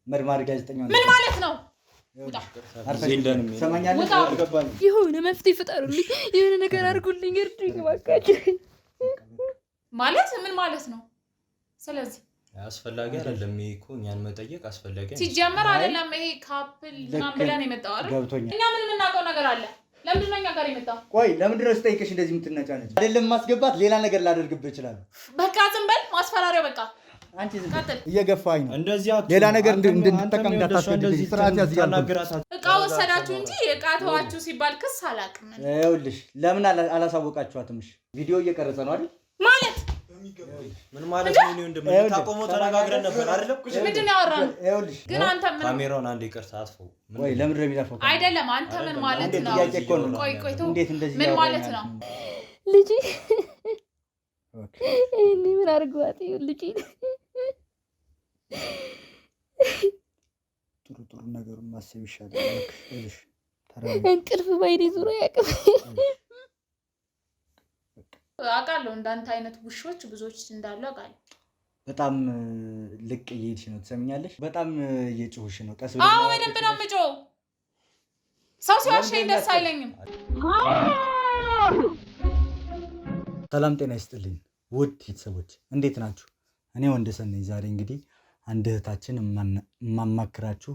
መርማሪ ጋዜጠኛው ምን ማለት ነው? የሆነ መፍትሄ ፍጠሩልኝ፣ የሆነ ነገር አድርጉልኝ፣ እርዱኝ እባካችሁ። ማለት ምን ማለት ነው? ስለዚህ አስፈላጊ አይደለም እኮ እኛን መጠየቅ አስፈላጊ ሲጀመር አይደለም። ይሄ ካፕል ምናምን ብለን የመጣው አይደል? እኛ ምን የምናውቀው ነገር አለ? ለምንድን ነው እኛ ጋር የመጣው? ቆይ ለምንድን ነው ስጠይቅሽ እንደዚህ የምትነጫነጭ? አይደለም ማስገባት ሌላ ነገር ላደርግብህ እችላለሁ። በቃ ዝም በል ማስፈራሪያው በቃ አንቺ ዝም እየገፋኝ ነው። እንደዚህ ሌላ ነገር እንድንጠቀም እንዳታስገድድኝ። ስርዓት ያዝ ያልኩት እቃ ወሰዳችሁ እንጂ እቃ ተዋችሁ ሲባል ክስ አላውቅም። ይኸውልሽ ለምን አላሳወቃችኋትም? ቪዲዮ እየቀረጸ ነው አይደል? ማለት ምን ማለት ነው? እንደምታቆመው ተነጋግረን ነበር አይደለም? ምንድን ነው ያወራነው? ይኸውልሽ ግን አንተ ምን ካሜራውን አንዴ ይቅርታ አጥፈው። ወይ ለምን ነው የሚጠፋው? አይደለም አንተ ምን ማለት ነው? ቆይ ተው። እንዴት እንደዚህ ምን ማለት ነው? ልጅ እኔ ምን አድርጓት ልጅ ጥሩ ነገሩን ማሰብ ይሻላል። እልሽ እንቅልፍ ባይኔ ዙሮ ያቅም አውቃለሁ። እንዳንተ አይነት ውሾች ብዙዎች እንዳሉ አውቃለሁ። በጣም ልቅ እየሄድሽ ነው። ትሰሚኛለሽ? በጣም እየጮህሽ ነው። ቀስ ብለሽ አዎ፣ በደንብ ነው የምጮህ። ሰው ሲዋሸኝ ደስ አይለኝም። ሰላም ጤና ይስጥልኝ ውድ ቤተሰቦች፣ እንዴት ናችሁ? እኔ ወንደሰን ነኝ። ዛሬ እንግዲህ አንድ እህታችን የማማክራችሁ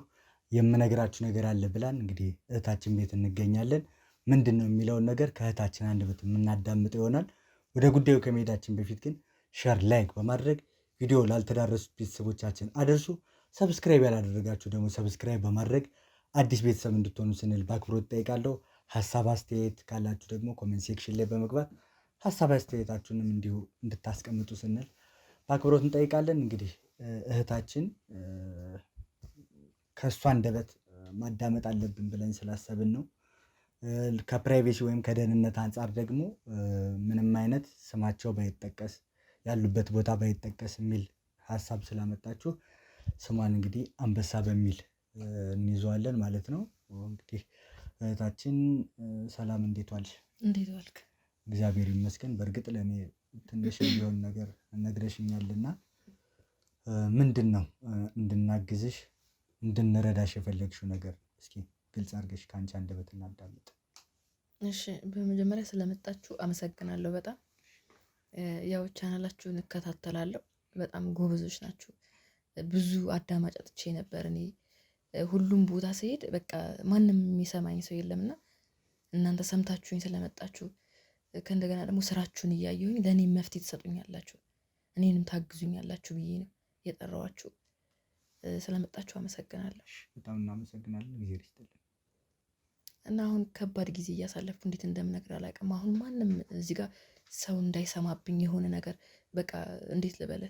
የምነግራችሁ ነገር አለ ብላን እንግዲህ እህታችን ቤት እንገኛለን። ምንድን ነው የሚለውን ነገር ከእህታችን አንደበት የምናዳምጥ ይሆናል። ወደ ጉዳዩ ከመሄዳችን በፊት ግን ሼር፣ ላይክ በማድረግ ቪዲዮ ላልተዳረሱት ቤተሰቦቻችን አደርሱ። ሰብስክራይብ ያላደረጋችሁ ደግሞ ሰብስክራይብ በማድረግ አዲስ ቤተሰብ እንድትሆኑ ስንል በአክብሮት ጠይቃለሁ። ሀሳብ አስተያየት ካላችሁ ደግሞ ኮሜንት ሴክሽን ላይ በመግባት ሀሳብ አስተያየታችሁንም እንዲሁ እንድታስቀምጡ ስንል በአክብሮት እንጠይቃለን። እንግዲህ እህታችን ከእሷ አንደበት ማዳመጥ አለብን ብለን ስላሰብን ነው። ከፕራይቬሲ ወይም ከደህንነት አንጻር ደግሞ ምንም አይነት ስማቸው ባይጠቀስ ያሉበት ቦታ ባይጠቀስ የሚል ሀሳብ ስላመጣችሁ ስሟን እንግዲህ አንበሳ በሚል እንይዘዋለን ማለት ነው። እንግዲህ እህታችን ሰላም፣ እንዴት ዋልሽ? እንዴት ዋልክ? እግዚአብሔር ይመስገን። በእርግጥ ለእኔ ትንሽ ቢሆን ነገር ነግረሽኛልና ምንድን ነው እንድናግዝሽ እንድንረዳሽ የፈለግሽው ነገር? እስኪ ግልጽ አድርገሽ ከአንቺ አንደበት እናዳምጥ። እሺ፣ በመጀመሪያ ስለመጣችሁ አመሰግናለሁ በጣም። ያው ቻናላችሁን እከታተላለሁ። በጣም ጎበዞች ናችሁ። ብዙ አዳማጭ አጥቼ ነበር እኔ ሁሉም ቦታ ስሄድ በቃ ማንም የሚሰማኝ ሰው የለምና እናንተ ሰምታችሁኝ ስለመጣችሁ ከእንደገና ደግሞ ስራችሁን እያየሁኝ ለእኔም መፍትሄ ትሰጡኛላችሁ፣ እኔንም ታግዙኛላችሁ ብዬ ነው የጠራኋችሁ። ስለመጣችሁ አመሰግናለሁ። በጣም እናመሰግናለን። ጊዜ ይስጥልን። እና አሁን ከባድ ጊዜ እያሳለፍኩ እንዴት እንደምነግር አላውቅም። አሁን ማንም እዚህ ጋር ሰው እንዳይሰማብኝ የሆነ ነገር በቃ እንዴት ልበለ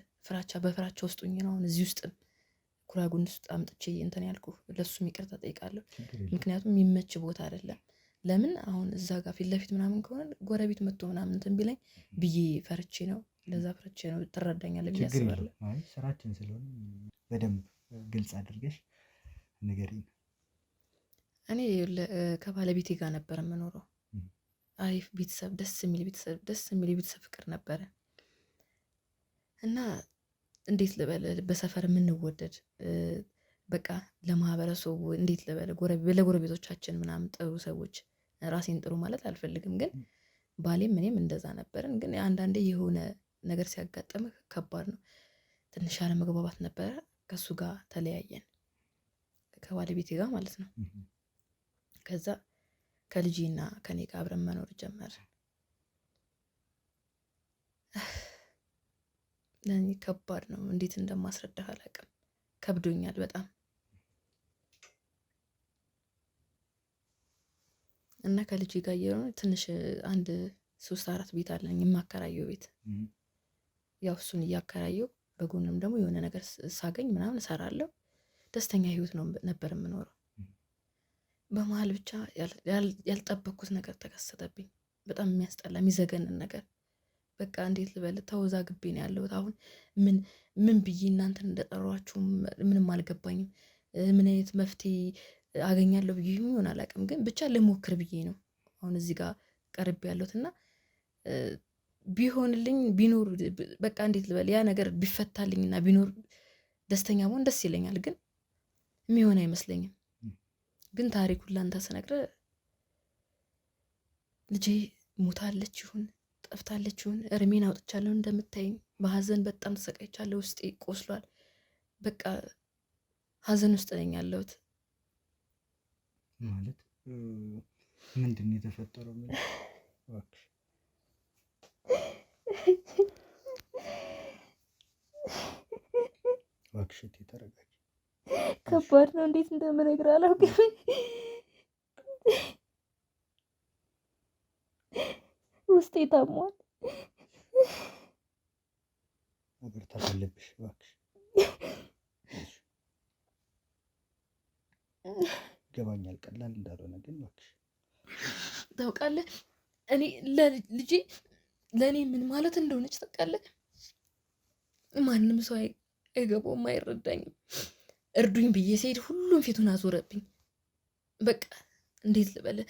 በፍራቻ ውስጥ ሆኜ ነው አሁን እዚህ ውስጥ ኩራጉን ውስጥ አምጥቼ እንትን ያልኩ። ለሱም ይቅርታ ጠይቃለሁ። ምክንያቱም የሚመች ቦታ አይደለም። ለምን አሁን እዛ ጋር ፊት ለፊት ምናምን ከሆነ ጎረቤት መጥቶ ምናምን እንትን ቢለኝ ብዬ ፈርቼ ነው። ለዛ ፈርቼ ነው። ትረዳኛለህ ብዬ አስባለሁ። ስራችን ስለሆነ በደንብ ግልጽ አድርገሽ ንገሪኝ። እኔ ከባለቤቴ ጋር ነበር የምኖረው። አሪፍ ቤተሰብ፣ ደስ የሚል ቤተሰብ ፍቅር ነበረ እና እንዴት ልበለ በሰፈር የምንወደድ በቃ ለማህበረሰቡ እንዴት ልበለ ለጎረቤቶቻችን ምናምን ጥሩ ሰዎች። ራሴን ጥሩ ማለት አልፈልግም፣ ግን ባሌም እኔም እንደዛ ነበርን። ግን አንዳንዴ የሆነ ነገር ሲያጋጥምህ ከባድ ነው። ትንሽ አለመግባባት ነበረ። ከሱ ጋር ተለያየን፣ ከባለቤቴ ጋር ማለት ነው። ከዛ ከልጄና ከኔ ጋር አብረን መኖር ጀመርን። ለእኔ ከባድ ነው። እንዴት እንደማስረዳህ አላውቅም። ከብዶኛል በጣም እና ከልጄ ጋር እየሆነ ትንሽ አንድ 3-4 ቤት አለኝ የማከራየው ቤት። ያው እሱን እያከራየው በጎንም ደግሞ የሆነ ነገር ሳገኝ ምናምን እሰራለሁ። ደስተኛ ህይወት ነበር የምኖረው። በመሀል ብቻ ያልጠበቅኩት ነገር ተከሰተብኝ። በጣም የሚያስጠላ የሚዘገንን ነገር። በቃ እንዴት ልበል ተወዛግቤ ነው ያለሁት። አሁን ምን ብዬ እናንተን እንደጠሯችሁ ምንም አልገባኝም። ምን አይነት መፍትሄ አገኛለሁ ብዬ ይሆን አላውቅም፣ ግን ብቻ ልሞክር ብዬ ነው አሁን እዚህ ጋር ቀርቤ ያለሁት እና ቢሆንልኝ ቢኖር በቃ እንዴት ልበል ያ ነገር ቢፈታልኝና ቢኖር ደስተኛ መሆን ደስ ይለኛል። ግን የሚሆን አይመስለኝም። ግን ታሪኩን ላንተ ስነግርህ ልጄ ሞታለች ይሁን ጠፍታለች ይሁን እርሜን አውጥቻለሁ። እንደምታይኝ በሀዘን በጣም ተሰቃይቻለሁ። ውስጤ ቆስሏል። በቃ ሀዘን ውስጥ ነኝ ያለሁት። ማለት ምንድን ነው የተፈጠረው? እባክሽ ተረጋጊ። ከባድ ነው። እንዴት እንደምነግርህ አላውቅም። ውስጤ ታሟል። መበርታት አለብሽ እባክሽ። ይገባኛል ቀላል እንዳልሆነ፣ ግን እባክሽ ታውቃለህ፣ እኔ ልጄ ለእኔ ምን ማለት እንደሆነች ታውቃለህ? ማንም ሰው አይገባውም፣ አይረዳኝም። እርዱኝ ብዬ ስሄድ ሁሉም ፊቱን አዞረብኝ። በቃ እንዴት ልበልህ፣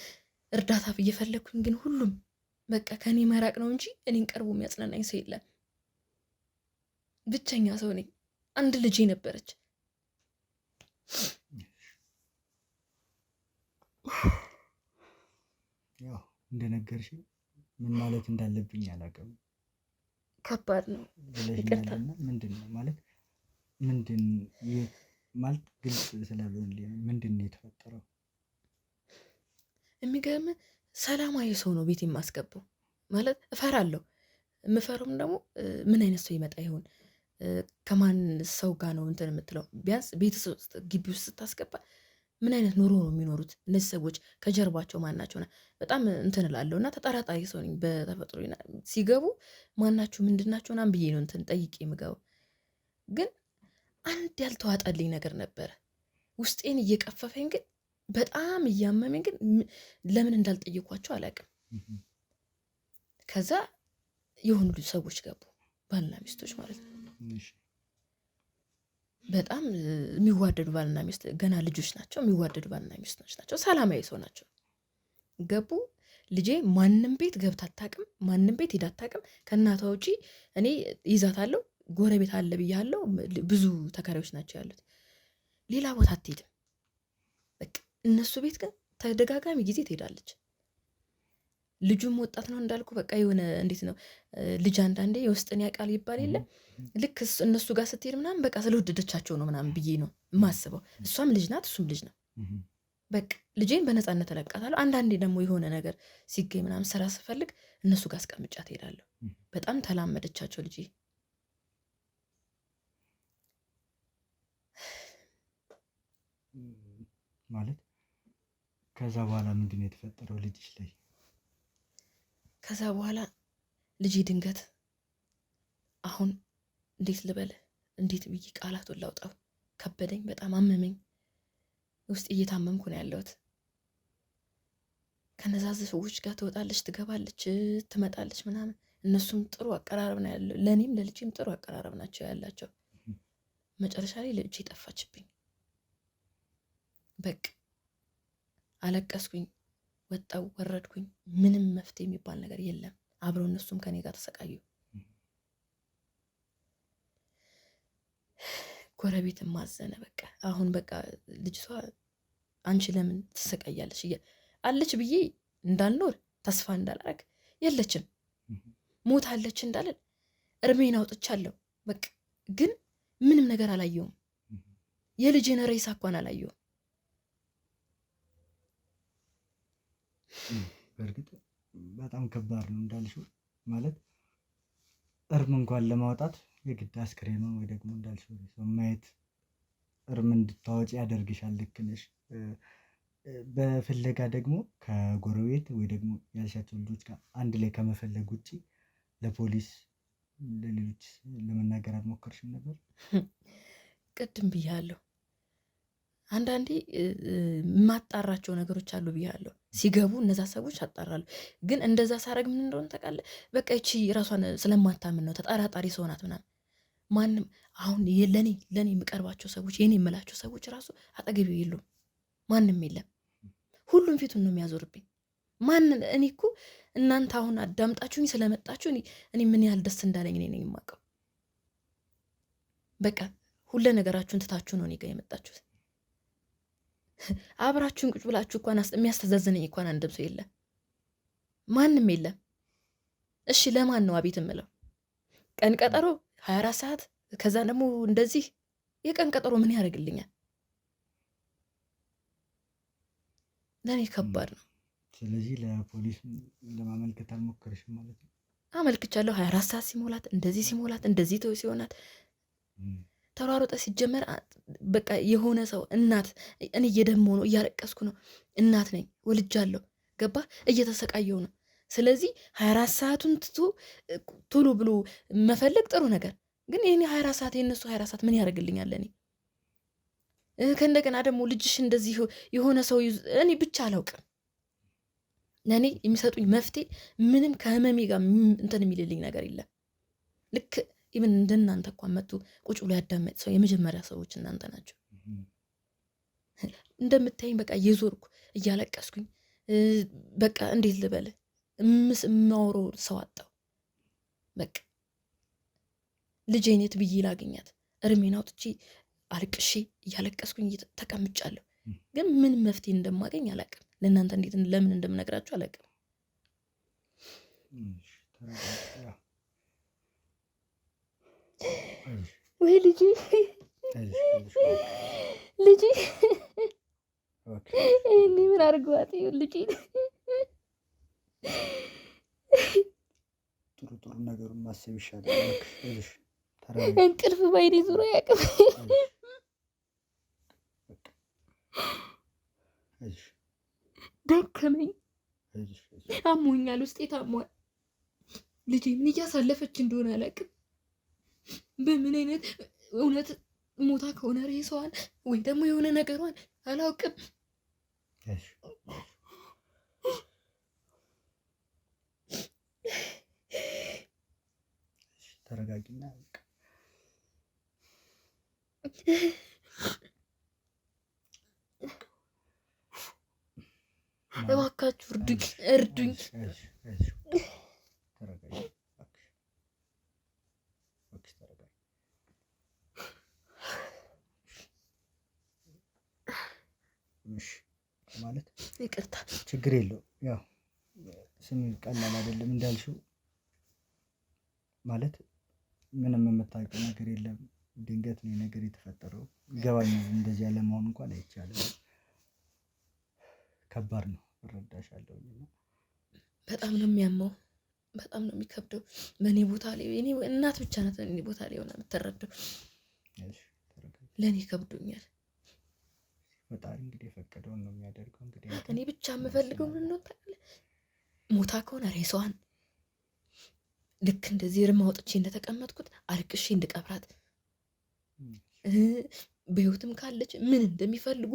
እርዳታ ብዬ ፈለግኩኝ፣ ግን ሁሉም በቃ ከእኔ መራቅ ነው እንጂ እኔን ቀርቦ የሚያጽናናኝ ሰው የለም። ብቸኛ ሰው ነኝ። አንድ ልጄ ነበረች። ያው እንደነገርሽ ምን ማለት እንዳለብኝ አላውቅም። ከባድ ነው። ብለሽኛልና ምንድን ነው ማለት ምንድን ማለት ግልጽ ስላልሆነልኝ ምንድን ነው የተፈጠረው? የሚገርምህ ሰላማዊ ሰው ነው ቤት የማስገባው። ማለት እፈራለሁ። የምፈረውም ደግሞ ምን አይነት ሰው ይመጣ ይሆን፣ ከማን ሰው ጋር ነው እንትን የምትለው። ቢያንስ ቤተሰብ ውስጥ ግቢ ውስጥ ስታስገባ ምን አይነት ኑሮ ነው የሚኖሩት እነዚህ ሰዎች፣ ከጀርባቸው ማናቸው? በጣም እንትን እላለሁ እና ተጠራጣሪ ሰው ነኝ በተፈጥሮ። ሲገቡ ማናችሁ ምንድናቸው ምናምን ብዬ ነው እንትን ጠይቄ የምገባው። ግን አንድ ያልተዋጠልኝ ነገር ነበረ ውስጤን እየቀፈፈኝ፣ ግን በጣም እያመመኝ፣ ግን ለምን እንዳልጠየኳቸው አላውቅም። ከዛ የሆኑ ሰዎች ገቡ፣ ባልና ሚስቶች ማለት ነው። በጣም የሚዋደዱ ባልና ሚስት፣ ገና ልጆች ናቸው። የሚዋደዱ ባልና ሚስቶች ናቸው። ሰላማዊ ሰው ናቸው። ገቡ። ልጄ ማንም ቤት ገብታ አታውቅም። ማንም ቤት ሄዳ አታውቅም ከእናቷ ውጪ። እኔ ይዛታለሁ፣ ጎረቤት አለ ብያለሁ። ብዙ ተከራዮች ናቸው ያሉት። ሌላ ቦታ አትሄድም። በቃ እነሱ ቤት ግን ተደጋጋሚ ጊዜ ትሄዳለች። ልጁም ወጣት ነው እንዳልኩ። በቃ የሆነ እንዴት ነው ልጅ አንዳንዴ የውስጥን ያውቃል ይባል የለም። ልክ እነሱ ጋር ስትሄድ ምናምን በቃ ስለወደደቻቸው ነው ምናምን ብዬ ነው የማስበው። እሷም ልጅ ናት፣ እሱም ልጅ ነው። በቃ ልጄን በነፃነት እለቃታለሁ። አንዳንዴ ደግሞ የሆነ ነገር ሲገኝ ምናምን ስራ ስፈልግ እነሱ ጋር አስቀምጫ ትሄዳለሁ። በጣም ተላመደቻቸው ልጄ። ማለት ከዛ በኋላ ምንድን ነው የተፈጠረው ልጅሽ ላይ? ከዛ በኋላ ልጄ ድንገት አሁን እንዴት ልበል፣ እንዴት ብዬ ቃላቱን ላውጣው ከበደኝ። በጣም አመመኝ። ውስጥ እየታመምኩ ነው ያለሁት። ከነዛ ሰዎች ጋር ትወጣለች፣ ትገባለች፣ ትመጣለች ምናምን። እነሱም ጥሩ አቀራረብ ነው ያለው፣ ለእኔም ለልጄም ጥሩ አቀራረብ ናቸው ያላቸው። መጨረሻ ላይ ልጄ ጠፋችብኝ። በቃ አለቀስኩኝ፣ ወጣው ወረድኩኝ። ምንም መፍትሄ የሚባል ነገር የለም። አብረው እነሱም ከኔ ጋር ተሰቃዩ። ጎረቤትም ማዘነ። በቃ አሁን በቃ ልጅቷ አንቺ ለምን ትሰቃያለሽ አለች ብዬ እንዳልኖር ተስፋ እንዳላረግ፣ የለችም ሞታለች እንዳለን እርሜን አውጥቻለሁ። በቃ ግን ምንም ነገር አላየውም። የልጄን ሬሳ እንኳን አላየውም። በእርግጥ በጣም ከባድ ነው እንዳልሽው። ማለት እርም እንኳን ለማውጣት የግድ አስክሬኑን ወይ ደግሞ እንዳልሽው ሰው ማየት እርም እንድታወጪ ያደርግሻል። ልክ ነሽ። በፍለጋ ደግሞ ከጎረቤት ወይ ደግሞ ያልሻቸው ልጆች ጋር አንድ ላይ ከመፈለግ ውጭ ለፖሊስ ለሌሎች ለመናገር አልሞከርሽም ነበር? ቅድም ብያለሁ። አንዳንዴ የማጣራቸው ነገሮች አሉ ብያለሁ። ሲገቡ እነዛ ሰዎች አጣራሉ። ግን እንደዛ ሳረግ ምን እንደሆነ ታውቃለህ? በቃ ይቺ ራሷን ስለማታምን ነው፣ ተጠራጣሪ ሰው ናት ምናምን። ማንም አሁን ለኔ የምቀርባቸው ሰዎች የኔ የምላቸው ሰዎች ራሱ አጠገቤው የሉም። ማንም የለም። ሁሉም ፊቱን ነው የሚያዞርብኝ። እኔ እኮ እናንተ አሁን አዳምጣችሁኝ ስለመጣችሁ እኔ ምን ያህል ደስ እንዳለኝ እኔ ነኝ የማውቀው። በቃ ሁለ ነገራችሁን ትታችሁ ነው እኔ ጋር የመጣችሁት። አብራችሁን ቁጭ ብላችሁ እንኳን የሚያስተዛዝነኝ እንኳን አንድም ሰው የለም፣ ማንም የለም። እሺ ለማን ነው አቤት እምለው? ቀን ቀጠሮ 24 ሰዓት ከዛ ደግሞ እንደዚህ የቀን ቀጠሮ ምን ያደርግልኛል? ለእኔ ከባድ ነው። ስለዚህ ለፖሊስ ለማመልከት አልሞከርሽም ማለት ነው? አመልክቻለሁ። 24 ሰዓት ሲሞላት እንደዚህ ተው ሲሆናት ተሯሮጠ ሲጀመር በቃ የሆነ ሰው እናት እኔ እየደመው ነው እያለቀስኩ ነው። እናት ነኝ ወልጃለሁ። ገባ እየተሰቃየው ነው። ስለዚህ 24 ሰዓቱን ትቶ ቶሎ ብሎ መፈለግ ጥሩ ነገር ግን ይሄኔ 24 ሰዓት የነሱ 24 ሰዓት ምን ያደርግልኛል? እኔ ከእንደገና ደግሞ ልጅሽ እንደዚህ የሆነ ሰው እኔ ብቻ አላውቅም። ለእኔ የሚሰጡኝ መፍትሄ ምንም ከህመሜ ጋር እንትን የሚልልኝ ነገር የለም። ልክ ኢቨን እንደናንተ እንኳን መጡ ቁጭ ብሎ ያዳመጥ ሰው የመጀመሪያ ሰዎች እናንተ ናቸው። እንደምታይኝ በቃ እየዞርኩ እያለቀስኩኝ በቃ እንዴት ልበል የማወራው ሰው አጣሁ። በቃ ልጄን የት ብዬ ላገኛት? እርሜን አውጥቼ አልቅሼ እያለቀስኩኝ ተቀምጫለሁ። ግን ምን መፍትሄ እንደማገኝ አላውቅም። ለእናንተ እንዴት ለምን እንደምነግራችሁ አላውቅም። ወይ ልጄ እኔ ምን አድርገዋት ልጄ ጥሩ ነገሩን ማሰብ ይሻላል። እንቅልፍ ባይኔ ዙሮ ያቅም ደከመኝ፣ አሞኛል፣ ውስጤ ታሟል። ልጄ ምን እያሳለፈች እንደሆነ አላውቅም። በምን አይነት እውነት ሞታ ከሆነ ሬሳዋን ወይ ደግሞ የሆነ ነገሯን አላውቅም። ተረጋጊና እባካችሁ እርዱኝ። ማለት ይቅርታ፣ ችግር የለውም። ያው ስም ቀላል አይደለም እንዳልሽው፣ ማለት ምንም የምታውቂው ነገር የለም። ድንገት ነው ነገር የተፈጠረው። ይገባኛል። እንደዚህ ያለ መሆን እንኳን አይቻልም። ከባድ ነው፣ እረዳሻለሁ። በጣም ነው የሚያመው፣ በጣም ነው የሚከብደው። በእኔ ቦታ ላይ እኔ እናት ብቻ ናት በእኔ ቦታ ላይ ሆና የምትረዳው። ለእኔ ከብዶኛል። ፈጣሪ እንግዲህ የፈቀደውን ነው የሚያደርገው። እንግዲህ እኔ ብቻ የምፈልገው ምን ነው ታውቃለህ? ሞታ ከሆነ ሬሳዋን ልክ እንደዚህ እርም አውጥቼ እንደተቀመጥኩት አልቅሼ እንድቀብራት፣ በህይወትም ካለች ምን እንደሚፈልጉ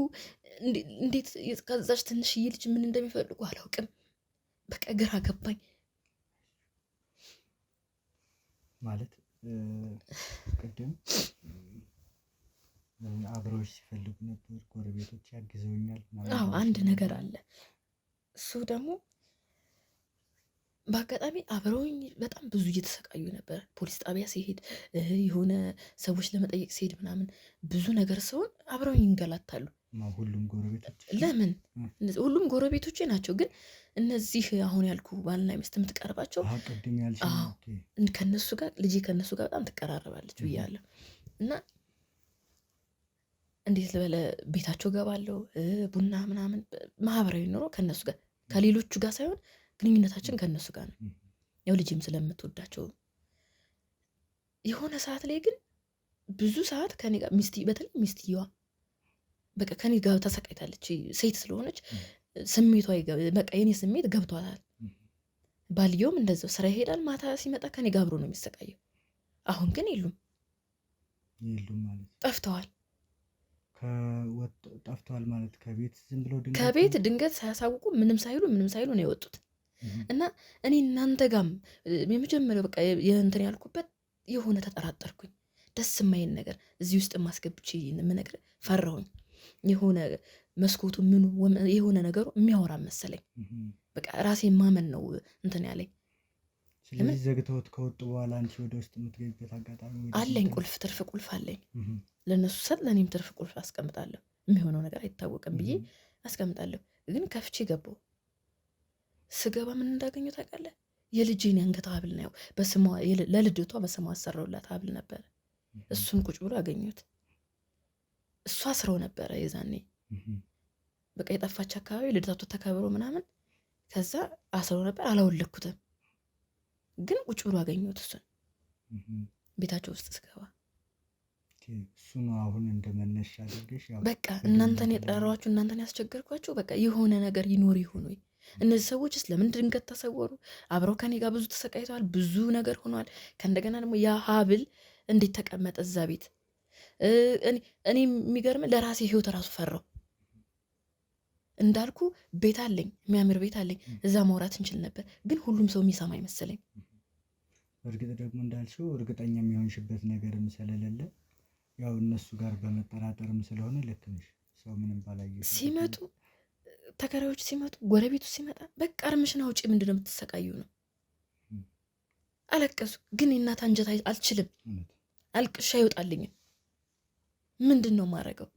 እንዴት ከዛች ትንሽዬ ልጅ ምን እንደሚፈልጉ አላውቅም። በቃ ግራ ገባኝ። ማለት ቅድም አብረውሽ ሲፈልጉ ነበር፣ ጎረቤቶች ያግዘውኛል። አዎ አንድ ነገር አለ። እሱ ደግሞ በአጋጣሚ አብረውኝ በጣም ብዙ እየተሰቃዩ ነበር። ፖሊስ ጣቢያ ሲሄድ የሆነ ሰዎች ለመጠየቅ ሲሄድ ምናምን ብዙ ነገር ሲሆን አብረውኝ ይንገላታሉ። ሁሉም ጎረቤቶች ለምን ሁሉም ጎረቤቶቼ ናቸው። ግን እነዚህ አሁን ያልኩ ባልና ሚስት የምትቀርባቸው ቅድም ያልሽ ከነሱ ጋር ልጄ ከነሱ ጋር በጣም ትቀራረባለች ብያለሁ። እና እንዴት ልበለ ቤታቸው ገባለሁ፣ ቡና ምናምን ማህበራዊ ኑሮ ከነሱ ጋር ከሌሎቹ ጋር ሳይሆን ግንኙነታችን ከነሱ ጋር ነው። ያው ልጅም ስለምትወዳቸው የሆነ ሰዓት ላይ ግን ብዙ ሰዓት ከኔ ጋር በተለይ ሚስትየዋ በቃ ከኔ ጋር ተሰቃይታለች። ሴት ስለሆነች ስሜቷ በቃ የኔ ስሜት ገብቷታል። ባልየውም እንደዛው ስራ ይሄዳል፣ ማታ ሲመጣ ከኔ ጋር አብሮ ነው የሚሰቃየው። አሁን ግን የሉም ማለት ጠፍተዋል። ጠፍተዋል ማለት ከቤት ዝም ብለው ድንገት ሳያሳውቁ ምንም ሳይሉ ነው የወጡት። እና እኔ እናንተ ጋም የመጀመሪያው በቃ የእንትን ያልኩበት የሆነ ተጠራጠርኩኝ። ደስ የማይል ነገር እዚህ ውስጥ ማስገብቼ የምነግርህ ፈራሁኝ። የሆነ መስኮቱ ምኑ የሆነ ነገሩ የሚያወራ መሰለኝ። በቃ ራሴ ማመን ነው እንትን ያለኝ። ስለዚህ ዘግተውት ከወጡ በኋላ አንቺ ወደ ውስጥ የምትገቢበት አጋጣሚ አለኝ። ትርፍ ቁልፍ አለኝ። ለእነሱ ሰጥ ለእኔም ትርፍ ቁልፍ አስቀምጣለሁ። የሚሆነው ነገር አይታወቅም ብዬ አስቀምጣለሁ። ግን ከፍቼ ገባሁ። ስገባ ምን እንዳገኘው ታውቃለህ? የልጄን የአንገት ሀብል ነው። በስሟ ለልደቷ በስሟ አሰራውላት ሀብል ነበረ። እሱን ቁጭ ብሎ አገኘሁት። እሷ አስረው ነበረ የዛኔ በቃ የጠፋች አካባቢ ልደቷ ተከብሮ ምናምን ከዛ አስረው ነበር። አላወለኩትም ግን ቁጭ ብሎ አገኘሁት እሱን ቤታቸው ውስጥ ስገባ። እሱ ነው አሁን እንደመነሻ አድርገሽ በቃ እናንተን የጠራኋችሁ እናንተን ያስቸገርኳችሁ በቃ የሆነ ነገር ይኖር ይሁን ወይ? እነዚህ ሰዎችስ ለምን ድንገት ተሰወሩ? አብረው ከኔ ጋር ብዙ ተሰቃይተዋል፣ ብዙ ነገር ሆኗል። ከእንደገና ደግሞ ያ ሀብል እንዴት ተቀመጠ እዛ ቤት? እኔ የሚገርም ለራሴ ህይወት ራሱ ፈራው። እንዳልኩ ቤት አለኝ፣ የሚያምር ቤት አለኝ። እዛ ማውራት እንችል ነበር፣ ግን ሁሉም ሰው የሚሰማ አይመስለኝ። እርግጥ ደግሞ እንዳልሽው እርግጠኛ የሚሆንሽበት ነገርም ስለሌለ ያው እነሱ ጋር በመጠራጠርም ስለሆነ ልክ ነሽ። ሰው ምንም ባላየ ሲመጡ ተከራዮች ሲመጡ ጎረቤቱ ሲመጣ በቃ እርምሽን አውጪ፣ ምንድን ነው የምትሰቃዩ ነው። አለቀሱ። ግን የእናት አንጀት አልችልም፣ አልቅሻ አይወጣልኝም። ምንድን ነው ማረገው?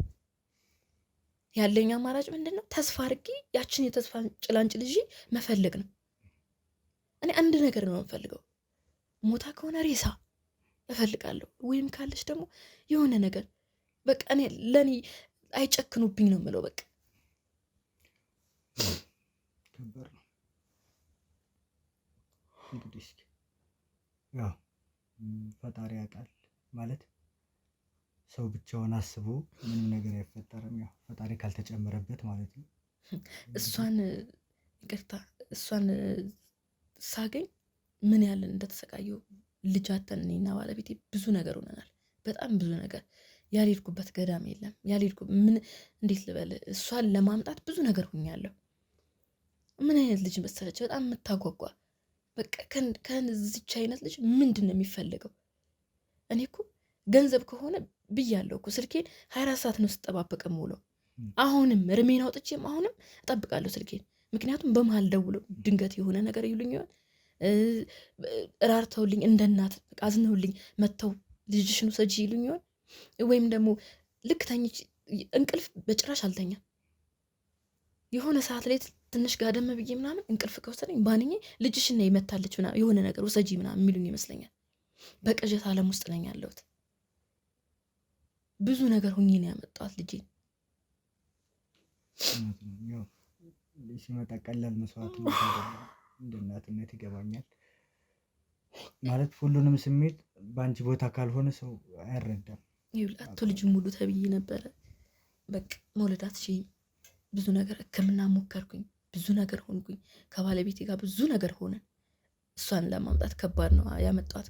ያለኝ አማራጭ ምንድን ነው? ተስፋ አድርጌ ያችን የተስፋ ጭላንጭል ይዤ መፈለግ ነው። እኔ አንድ ነገር ነው የምፈልገው። ሞታ ከሆነ ሬሳ እፈልጋለሁ፣ ወይም ካለች ደግሞ የሆነ ነገር በቃ እኔ ለእኔ አይጨክኑብኝ ነው የምለው። በቃ ከበር ነው እንግዲህ እስኪ ያው ፈጣሪ ያውቃል ማለት ሰው ብቻውን አስቦ ምንም ነገር አይፈጠርም። ያው ፈጣሪ ካልተጨመረበት ማለት ነው። እሷን ይቅርታ እሷን ሳገኝ ምን ያህል እንደተሰቃየው ልጃተን እኔና ባለቤቴ ብዙ ነገር ሆነናል። በጣም ብዙ ነገር ያልሄድኩበት ገዳም የለም። ምን እንዴት ልበል፣ እሷን ለማምጣት ብዙ ነገር ሆኛለሁ። ምን አይነት ልጅ መሰለች? በጣም የምታጓጓ በቃ ከዚች አይነት ልጅ ምንድን ነው የሚፈለገው? እኔ እኮ ገንዘብ ከሆነ ብያለሁ እኮ ስልኬን 24 ሰዓት ነው ስጠባበቅ የምውለው። አሁንም እርሜን አውጥቼም አሁንም እጠብቃለሁ ስልኬን። ምክንያቱም በመሀል ደውለው ድንገት የሆነ ነገር ይሉኝ ይሆን፣ ራርተውልኝ እንደ እናት አዝነውልኝ መጥተው ልጅሽን ውሰጂ ይሉኝ ይሆን፣ ወይም ደግሞ ልክ ተኝቼ እንቅልፍ በጭራሽ አልተኛም። የሆነ ሰዓት ላይ ትንሽ ጋደም ብዬ ምናምን እንቅልፍ ከወሰደኝ ባንኜ ልጅሽን ይመታለች ምናምን የሆነ ነገር ውሰጂ ምናምን የሚሉኝ ይመስለኛል። በቅዠት ዓለም ውስጥ ነኝ ያለሁት። ብዙ ነገር ሁኜ ነው ያመጣኋት ልጄን። ሲመጣ ቀላል መስዋዕት እንደ እናትነት ይገባኛል። ማለት ሁሉንም ስሜት በአንቺ ቦታ ካልሆነ ሰው አይረዳም። አቶ ልጅ ሙሉ ተብዬ ነበረ። በቃ መውለድ አትችይም። ብዙ ነገር ሕክምና ሞከርኩኝ፣ ብዙ ነገር ሆንኩኝ። ከባለቤቴ ጋር ብዙ ነገር ሆነ። እሷን ለማምጣት ከባድ ነው ያመጣኋት።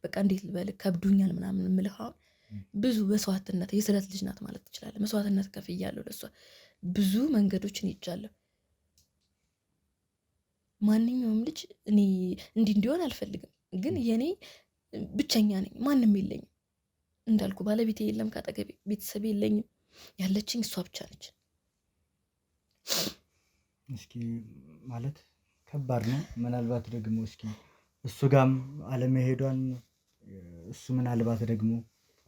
በቃ እንዴት ልበል ከብዱኛል ምናምን የምልህ አሁን ብዙ መስዋዕትነት የስለት ልጅ ናት ማለት ትችላለህ። መስዋዕትነት ከፍያለሁ ለእሷ። ብዙ መንገዶችን ይቻለሁ። ማንኛውም ልጅ እኔ እንዲህ እንዲሆን አልፈልግም፣ ግን የኔ ብቸኛ ነኝ፣ ማንም የለኝም። እንዳልኩ ባለቤቴ የለም ካጠገቤ፣ ቤተሰብ የለኝም። ያለችኝ እሷ ብቻ ነች። እስኪ ማለት ከባድ ነው። ምናልባት ደግሞ እስኪ እሱ ጋም አለመሄዷን እሱ ምናልባት ደግሞ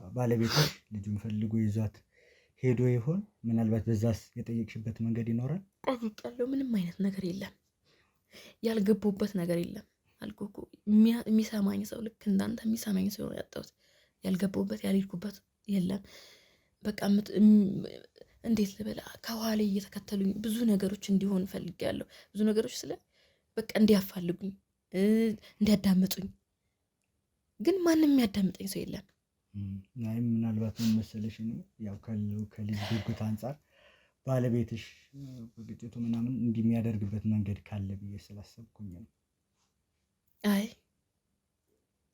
ባለቤትሽ ልጁን ፈልጎ ይዟት ሄዶ ይሆን? ምናልባት በዛስ የጠየቅሽበት መንገድ ይኖራል? ጠይቄያለሁ። ምንም አይነት ነገር የለም። ያልገባሁበት ነገር የለም። አልኩህ እኮ የሚሰማኝ ሰው ልክ እንዳንተ የሚሰማኝ ሰው ነው ያጣሁት። ያልገባሁበት ያልሄድኩበት የለም። በቃ እንዴት ልበላ ከኋላ እየተከተሉኝ ብዙ ነገሮች እንዲሆን ፈልጌያለሁ። ብዙ ነገሮች ስለ በቃ እንዲያፋልጉኝ እንዲያዳምጡኝ፣ ግን ማንም የሚያዳምጠኝ ሰው የለም። ምናልባት ምን መሰለሽ ያው ከልጅ ጉጉት አንጻር ባለቤትሽ በግጭቱ ምናምን እንዲህ የሚያደርግበት መንገድ ካለ ብዬ ስላሰብኩኝ ነው። አይ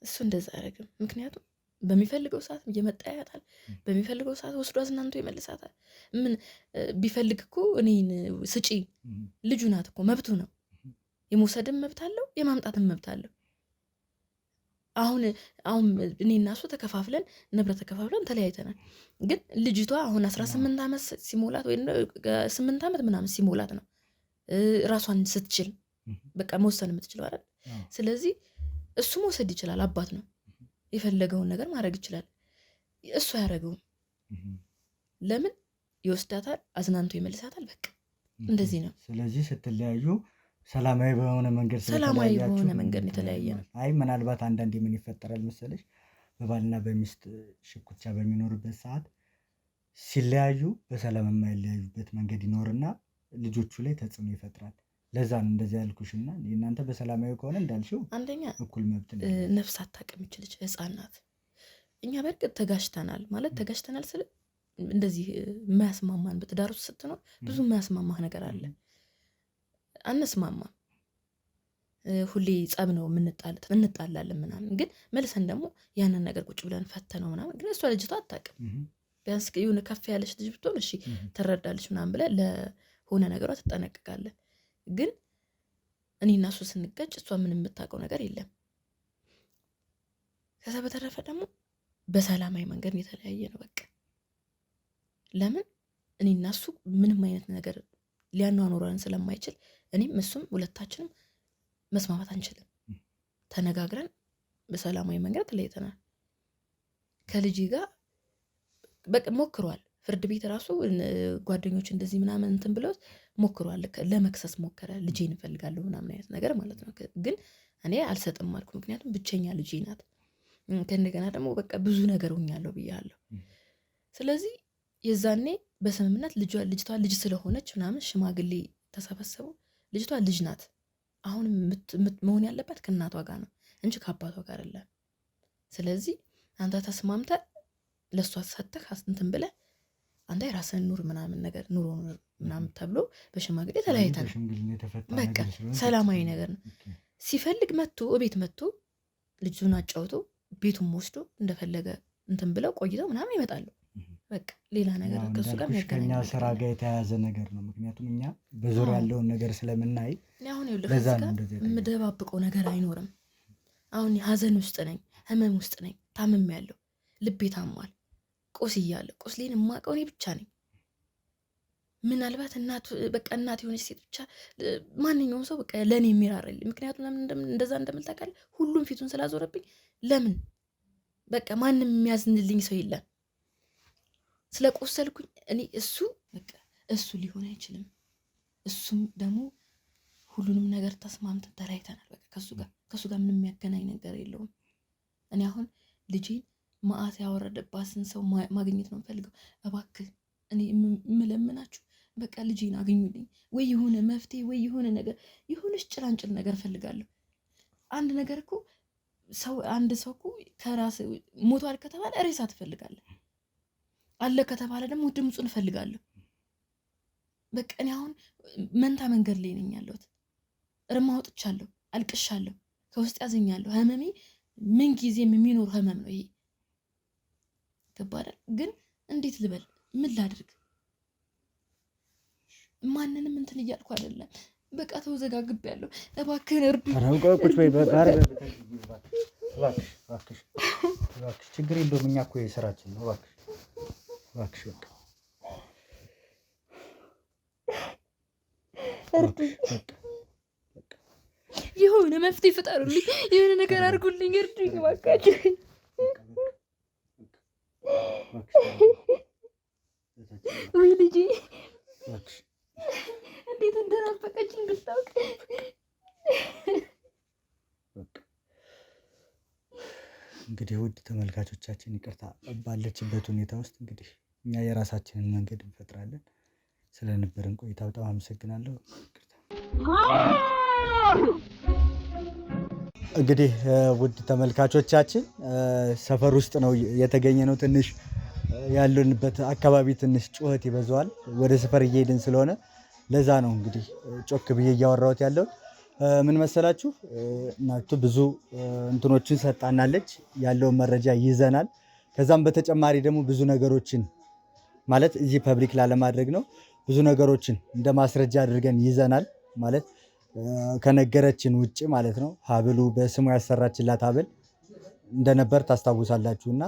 እሱ እንደዛ አያደርግም። ምክንያቱም በሚፈልገው ሰዓት እየመጣ ያያታል። በሚፈልገው ሰዓት ወስዶ አዝናንቶ ይመልሳታል። ምን ቢፈልግ እኮ እኔን ስጪ፣ ልጁ ናት እኮ መብቱ ነው። የመውሰድም መብት አለው፣ የማምጣትም መብት አለው። አሁን እኔ እና እሱ ተከፋፍለን ንብረት ተከፋፍለን ተለያይተናል። ግን ልጅቷ አሁን 18 ዓመት ሲሞላት ወይ 8 ዓመት ምናምን ሲሞላት ነው ራሷን ስትችል በቃ መወሰን የምትችለው አይደል? ስለዚህ እሱ መውሰድ ይችላል፣ አባት ነው። የፈለገውን ነገር ማድረግ ይችላል። እሱ አያደርገውም። ለምን? ይወስዳታል፣ አዝናንቶ ይመልሳታል። በቃ እንደዚህ ነው። ስለዚህ ስትለያዩ ሰላማዊ በሆነ መንገድ ሰላማዊ በሆነ መንገድ የተለያየ ነው። አይ ምናልባት አንዳንዴ ምን ይፈጠራል መሰለሽ በባልና በሚስት ሽኩቻ በሚኖርበት ሰዓት ሲለያዩ በሰላም የማይለያዩበት መንገድ ይኖርና ልጆቹ ላይ ተጽዕኖ ይፈጥራል። ለዛ ነው እንደዚህ ያልኩሽና እናንተ በሰላማዊ ከሆነ እንዳልሽው አንደኛ እኩል መብት ነው። ነፍስ አታውቅም ይች ልጅ ሕፃን ናት። እኛ በእርግጥ ተጋጭተናል ማለት ተጋጭተናል ስለ እንደዚህ የማያስማማን በትዳር ውስጥ ስትኖር ብዙ የማያስማማህ ነገር አለ። አንስማማም፣ ሁሌ ጸብ ነው እንጣላለን ምናምን፣ ግን መልሰን ደግሞ ያንን ነገር ቁጭ ብለን ፈተነው ምናምን። ግን እሷ ልጅቷ አታውቅም። ቢያንስ የሆነ ከፍ ያለች ልጅ ብትሆን እሺ ትረዳለች ምናምን ብለህ ለሆነ ነገሯ ትጠነቅቃለህ። ግን እኔ እና እሱ ስንጋጭ እሷ ምንም የምታውቀው ነገር የለም። ከዛ በተረፈ ደግሞ በሰላማዊ መንገድ የተለያየ ነው በቃ። ለምን እኔ እና እሱ ምንም አይነት ነገር ሊያኗኑረን ስለማይችል እኔም እሱም ሁለታችንም መስማማት አንችልም። ተነጋግረን በሰላማዊ መንገድ ተለያይተናል። ከልጅ ጋር በቃ ሞክሯል። ፍርድ ቤት ራሱ ጓደኞች እንደዚህ ምናምን እንትን ብለው ሞክሯል። ለመክሰስ ሞከረ። ልጄን እፈልጋለሁ ምናምን አይነት ነገር ማለት ነው። ግን እኔ አልሰጥም አልኩ። ምክንያቱም ብቸኛ ልጄ ናት። ከእንደገና ደግሞ በቃ ብዙ ነገር ሆኛለሁ ብያለሁ። ስለዚህ የዛኔ በስምምነት ልጅቷ ልጅ ስለሆነች ምናምን ሽማግሌ ተሰበሰቡ። ልጅቷ ልጅ ናት። አሁን መሆን ያለባት ከእናቷ ጋር ነው እንጂ ከአባቷ ጋር አይደለም። ስለዚህ አንተ ተስማምተህ ለእሷ ሰጥተህ እንትን ብለህ አንተ የራስህን ኑር ምናምን ነገር ኑሮ ምናምን ተብሎ በሽማግሌ ተለያይተናል። በቃ ሰላማዊ ነገር ነው። ሲፈልግ መጥቶ እቤት መጥቶ ልጁን አጫውቶ ቤቱን ወስዶ እንደፈለገ እንትን ብለው ቆይተው ምናምን ይመጣሉ። በቃ ሌላ ነገር ከሱ ጋር ከኛ ስራ ጋር የተያያዘ ነገር ነው። ምክንያቱም እኛ በዙሪያ ያለውን ነገር ስለምናይ አሁን የምደባብቀው ነገር አይኖርም። አሁን ሀዘን ውስጥ ነኝ፣ ህመም ውስጥ ነኝ፣ ታምም ያለው ልቤ ታሟል፣ ቆስያለሁ። ቆስሌን የማውቀው እኔ ብቻ ነኝ። ምናልባት እናት የሆነች ሴት ብቻ ማንኛውም ሰው በቃ ለእኔ የሚራራል። ምክንያቱም ለምን እንደዛ እንደምል ታውቃለህ? ሁሉም ፊቱን ስላዞረብኝ ለምን በቃ ማንም የሚያዝንልኝ ሰው የለም። ስለቆሰልኩኝ እኔ እሱ ሊሆን አይችልም። እሱም ደግሞ ሁሉንም ነገር ተስማምተን ተለያይተናል። በቃ ከሱ ጋር ምንም የሚያገናኝ ነገር የለውም። እኔ አሁን ልጄን መዓት ያወረደባትን ሰው ማግኘት ነው የምፈልገው። እባክህ እኔ የምለምናችሁ በቃ ልጄን አገኙልኝ። ወይ የሆነ መፍትሄ ወይ የሆነ ነገር የሆነች ጭላንጭል ነገር እፈልጋለሁ። አንድ ነገር እኮ አንድ ሰው እኮ ከራስ ሞቷል ከተባለ ሬሳ ትፈልጋለህ፣ አለ ከተባለ ደግሞ ድምፁን እፈልጋለሁ። በቃ እኔ አሁን መንታ መንገድ ላይ ነኝ ያለሁት። እርማ አውጥቻለሁ፣ አልቅሻለሁ፣ ከውስጥ ያዘኛለሁ። ህመሜ ምን ጊዜም የሚኖር ህመም ነው ይሄ። ገባህ? ግን እንዴት ልበል? ምን ላድርግ? ማንንም እንትን እያልኩ አይደለም። በቃ ተወዘጋግቤያለሁ። እባክህን እርዱኝ። ቁጭ በይ። እባክሽ ችግር የለውም። እኛ እኮ የስራችን ነው። እባክሽ በቃ እርዱኝ። የሆነ መፍትሄ ፍጠሩልኝ። የሆነ ነገር አድርጉልኝ። እርዱኝ እባካችሁ። ወይ ልጄ እንዴት እንደናፈቀችኝ ብታውቅ። እንግዲህ ውድ ተመልካቾቻችን ይቅርታ፣ ባለችበት ሁኔታ ውስጥ እንግዲህ እኛ የራሳችንን መንገድ እንፈጥራለን። ስለነበረን ቆይታ በጣም አመሰግናለሁ። እንግዲህ ውድ ተመልካቾቻችን ሰፈር ውስጥ ነው የተገኘ ነው። ትንሽ ያለንበት አካባቢ ትንሽ ጩኸት ይበዛዋል። ወደ ሰፈር እየሄድን ስለሆነ ለዛ ነው እንግዲህ ጮክ ብዬ እያወራሁት ያለው። ምን መሰላችሁ እናቱ ብዙ እንትኖችን ሰጣናለች፣ ያለውን መረጃ ይዘናል። ከዛም በተጨማሪ ደግሞ ብዙ ነገሮችን ማለት እዚህ ፐብሊክ ላለማድረግ ነው፣ ብዙ ነገሮችን እንደ ማስረጃ አድርገን ይዘናል። ማለት ከነገረችን ውጭ ማለት ነው። ሀብሉ በስሙ ያሰራችላት ሀብል እንደነበር ታስታውሳላችሁ። እና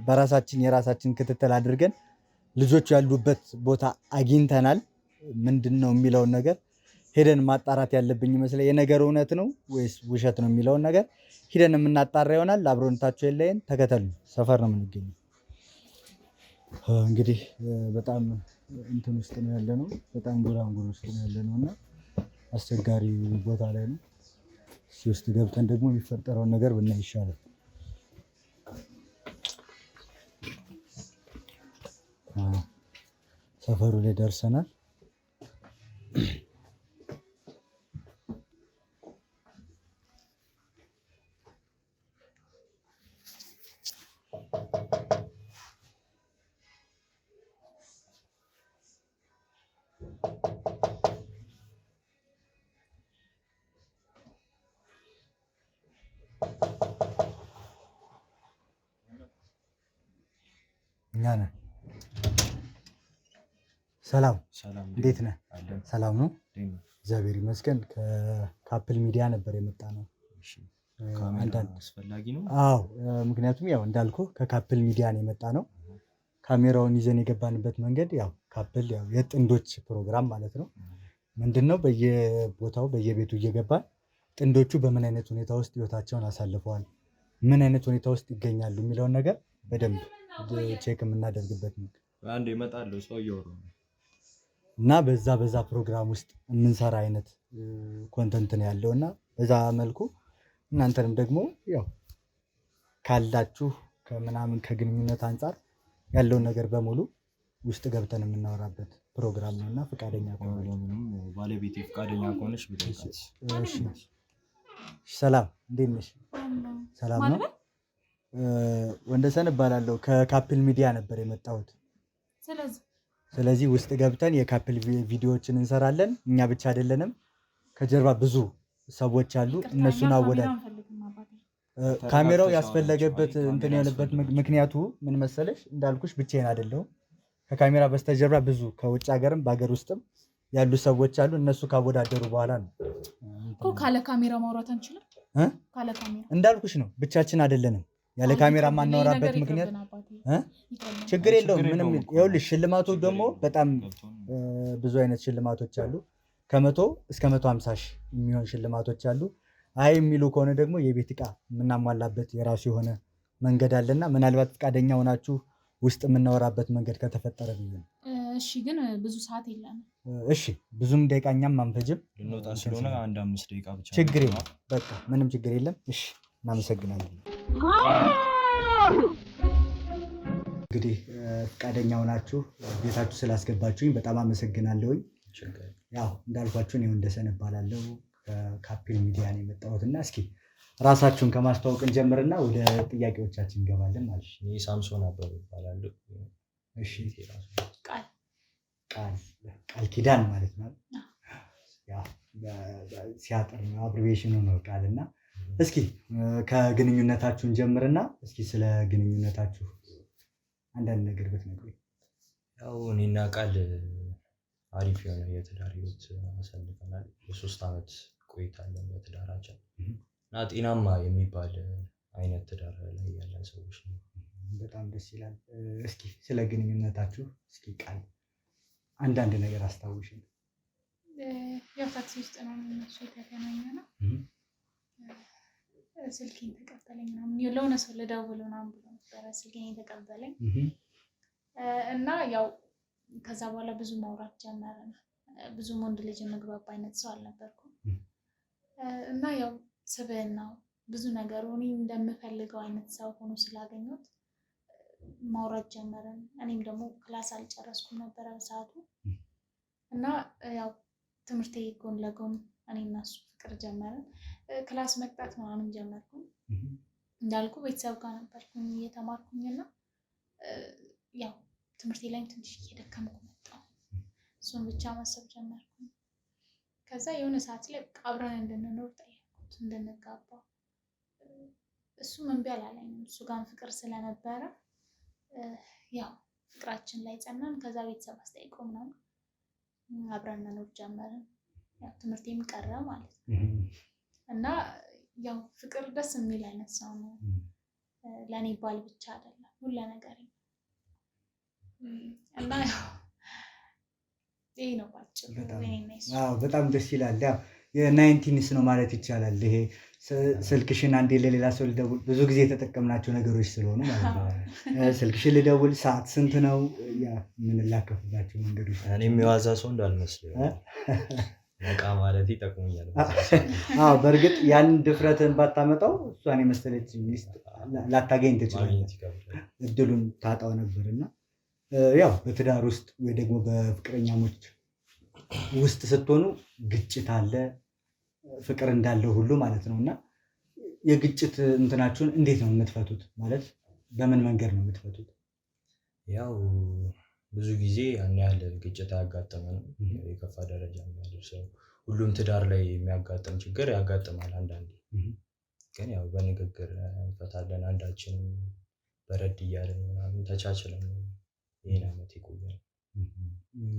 በራሳችን የራሳችን ክትትል አድርገን ልጆቹ ያሉበት ቦታ አግኝተናል። ምንድን ነው የሚለውን ነገር ሄደን ማጣራት ያለብኝ ይመስለኝ። የነገር እውነት ነው ወይስ ውሸት ነው የሚለውን ነገር ሄደን የምናጣራ ይሆናል። አብሮነታችሁ የለየን፣ ተከተሉ። ሰፈር ነው የምንገኘው። እንግዲህ በጣም እንትን ውስጥ ነው ያለነው፣ በጣም ጉራንጉር ውስጥ ነው ያለነው እና አስቸጋሪ ቦታ ላይ ነው። እዚህ ውስጥ ገብተን ደግሞ የሚፈጠረውን ነገር ብናይ ይሻላል። ሰፈሩ ላይ ደርሰናል። እኛ ነን። ሰላም፣ እንዴት ነህ? ሰላም ነው፣ እግዚአብሔር ይመስገን። ከካፕል ሚዲያ ነበር የመጣ ነው። አንዳንድ አስፈላጊ ነው። አዎ፣ ምክንያቱም ያው እንዳልኩ ከካፕል ሚዲያ ነው የመጣ ነው። ካሜራውን ይዘን የገባንበት መንገድ ያው ካፕል ያው የጥንዶች ፕሮግራም ማለት ነው። ምንድነው በየቦታው በየቤቱ እየገባን ጥንዶቹ በምን አይነት ሁኔታ ውስጥ ህይወታቸውን አሳልፈዋል፣ ምን አይነት ሁኔታ ውስጥ ይገኛሉ የሚለውን ነገር በደንብ ቼክ የምናደርግበት ነው። አንድ ይመጣል ሰው እየወሩ እና በዛ ፕሮግራም ውስጥ የምንሰራ አይነት ኮንተንት ነው ያለው እና በዛ መልኩ እናንተንም ደግሞ ያው ካላችሁ ከምናምን ከግንኙነት አንጻር ያለውን ነገር በሙሉ ውስጥ ገብተን የምናወራበት ፕሮግራም ነው እና ፈቃደኛ ባለቤቴ ፈቃደኛ ከሆነች ብትጠይቃት። ሰላም፣ እንዴት ነሽ? ሰላም ነው። ወንደሰን እባላለሁ። ከካፕል ሚዲያ ነበር የመጣሁት። ስለዚህ ውስጥ ገብተን የካፕል ቪዲዮዎችን እንሰራለን። እኛ ብቻ አይደለንም፣ ከጀርባ ብዙ ሰዎች አሉ። እነሱን አወዳል ካሜራው ያስፈለገበት እንትን ያለበት ምክንያቱ ምን መሰለሽ? እንዳልኩሽ ብቻዬን አይደለሁም። ከካሜራ በስተጀርባ ብዙ ከውጭ ሀገርም በሀገር ውስጥም ያሉ ሰዎች አሉ። እነሱ ካወዳደሩ በኋላ ነው እኮ ካለ ካሜራ ማውራት አንችልም። ካለ ካሜራ እንዳልኩሽ ነው፣ ብቻችን አይደለንም። ያለ ካሜራ ማናወራበት ምክንያት ችግር የለውም ምንም። ይኸውልሽ ሽልማቱ ደግሞ በጣም ብዙ አይነት ሽልማቶች አሉ። ከ100 እስከ 150 ሺህ የሚሆን ሽልማቶች አሉ። አይ የሚሉ ከሆነ ደግሞ የቤት ዕቃ የምናሟላበት የራሱ የሆነ መንገድ አለና ምናልባት ፈቃደኛ ሆናችሁ ውስጥ የምናወራበት መንገድ ከተፈጠረ ብዬ ነው። እሺ፣ ግን ብዙ ሰዓት የለንም። እሺ፣ ብዙም ደቂቃ እኛም አንፈጅም። ልንወጣ ስለሆነ 1-5 ደቂቃ ብቻ። ችግር የለም፣ በቃ ምንም ችግር የለም። እሺ፣ እናመሰግናለን። እንግዲህ ፈቃደኛ ሆናችሁ ቤታችሁ ስላስገባችሁኝ በጣም አመሰግናለሁኝ። ያው እንዳልኳችሁ እኔ ወንደሰን እባላለሁ። ከካፕል ሚዲያ ነው የመጣሁት እና እስኪ ራሳችሁን ከማስተዋወቅ እንጀምርና ወደ ጥያቄዎቻችን እንገባለን ማለት ነው። እኔ ሳምሶን አበበ እባላለሁ። እሺ፣ ቃል ኪዳን ማለት ነው። ያው ሲያጥር ነው አብሪቬሽኑ ነው ቃል እና እስኪ ከግንኙነታችሁን ጀምርና እስኪ ስለ ግንኙነታችሁ አንዳንድ ነገር ብትነግሩኝ። ያው እኔና ቃል አሪፍ የሆነ የትዳር ህይወት አሳልፈናል። የ3 ዓመት ቆይታ አለን በትዳራችን እና ጤናማ የሚባል አይነት ትዳር ላይ ያለን ሰዎች ነው። በጣም ደስ ይላል። እስኪ ስለ ግንኙነታችሁ እስኪ ቃል አንዳንድ ነገር አስታውሽኝ። ያው ታክሲ ውስጥ ነው እነሱ የተገናኘነው። ስልኬን ተቀበለኝ ምናምን ለሆነ ሰው ልደውል ምናምን ብሎ ነበረ ስልኬን የተቀበለኝ እና ያው ከዛ በኋላ ብዙ ማውራት ጀመርን። ብዙም ወንድ ልጅ መግባባ አይነት ሰው አልነበርኩም እና ያው ስብዕናው ብዙ ነገሩ እኔ እንደምፈልገው አይነት ሰው ሆኖ ስላገኘሁት ማውራት ጀመርን። እኔም ደግሞ ክላስ አልጨረስኩም ነበረ በሰዓቱ እና ያው ትምህርቴ ጎን ለጎን እኔ እና እሱ ፍቅር ጀመርን። ክላስ መቅጣት ምናምን ጀመርኩኝ። እንዳልኩ ቤተሰብ ጋር ነበርኩኝ እየተማርኩኝ እና ያው ትምህርቴ ላይም ትንሽ እየደከምኩ መጣሁ። እሱን ብቻ ማሰብ ጀመርኩኝ። ከዛ የሆነ ሰዓት ላይ አብረን እንድንኖር ጠየቅኩት፣ እንድንጋባ። እሱም እምቢ አላለኝም። እሱ ጋር ፍቅር ስለነበረ ያው ፍቅራችን ላይ ጸናን። ከዛ ቤተሰብ አስጠይቆ ምናምን አብረን መኖር ጀመርን። ያው ትምህርቴም ቀረ ማለት ነው እና ያው ፍቅር ደስ የሚል አይነት ሰው ነው። ለእኔ ባል ብቻ አይደለም ሁሉ ነገር እና ያው ይሄ ነው ባጭሩ። በጣም ደስ ይላል። ያው የናይንቲንስ ነው ማለት ይቻላል። ይሄ ስልክሽን አንዴ ለሌላ ሰው ልደውል፣ ብዙ ጊዜ የተጠቀምናቸው ነገሮች ስለሆኑ ማለት ነው። ስልክሽን ልደውል፣ ሰዓት ስንት ነው? ያ የምንላከፍባቸው መንገዶች። እኔ የሚዋዛ ሰው እንዳልመስል ነቃ ማለት ይጠቅሙኛል። በእርግጥ ያን ድፍረትን ባታመጣው እሷን የመሰለች ሚስት ላታገኝ ትችላለህ፣ እድሉን ታጣው ነበር። እና ያው በትዳር ውስጥ ወይ ደግሞ በፍቅረኛሞች ውስጥ ስትሆኑ ግጭት አለ፣ ፍቅር እንዳለው ሁሉ ማለት ነው። እና የግጭት እንትናችሁን እንዴት ነው የምትፈቱት? ማለት በምን መንገድ ነው የምትፈቱት? ያው ብዙ ጊዜ ያን ያህል ግጭት አያጋጥመንም። የከፋ ደረጃ የሚያደርሰው ሁሉም ትዳር ላይ የሚያጋጥም ችግር ያጋጥማል አንዳንዴ። ግን ያው በንግግር እንፈታለን። አንዳችን በረድ እያለን ምናምን ተቻችለን ይህን ዓመት ይቆያል።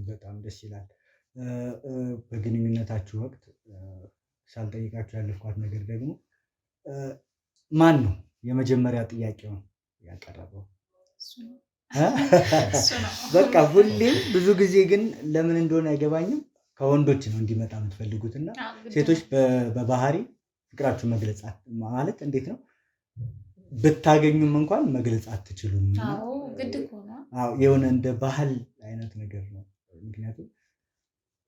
በጣም ደስ ይላል። በግንኙነታችሁ ወቅት ሳልጠይቃችሁ ያለፍኳት ነገር ደግሞ ማን ነው የመጀመሪያ ጥያቄውን ያቀረበው? በቃ ሁሌም ብዙ ጊዜ ግን ለምን እንደሆነ አይገባኝም፣ ከወንዶች ነው እንዲመጣ የምትፈልጉት። እና ሴቶች በባህሪ ፍቅራችሁ መግለጽ ማለት እንዴት ነው ብታገኙም እንኳን መግለጽ አትችሉም። የሆነ እንደ ባህል አይነት ነገር ነው። ምክንያቱም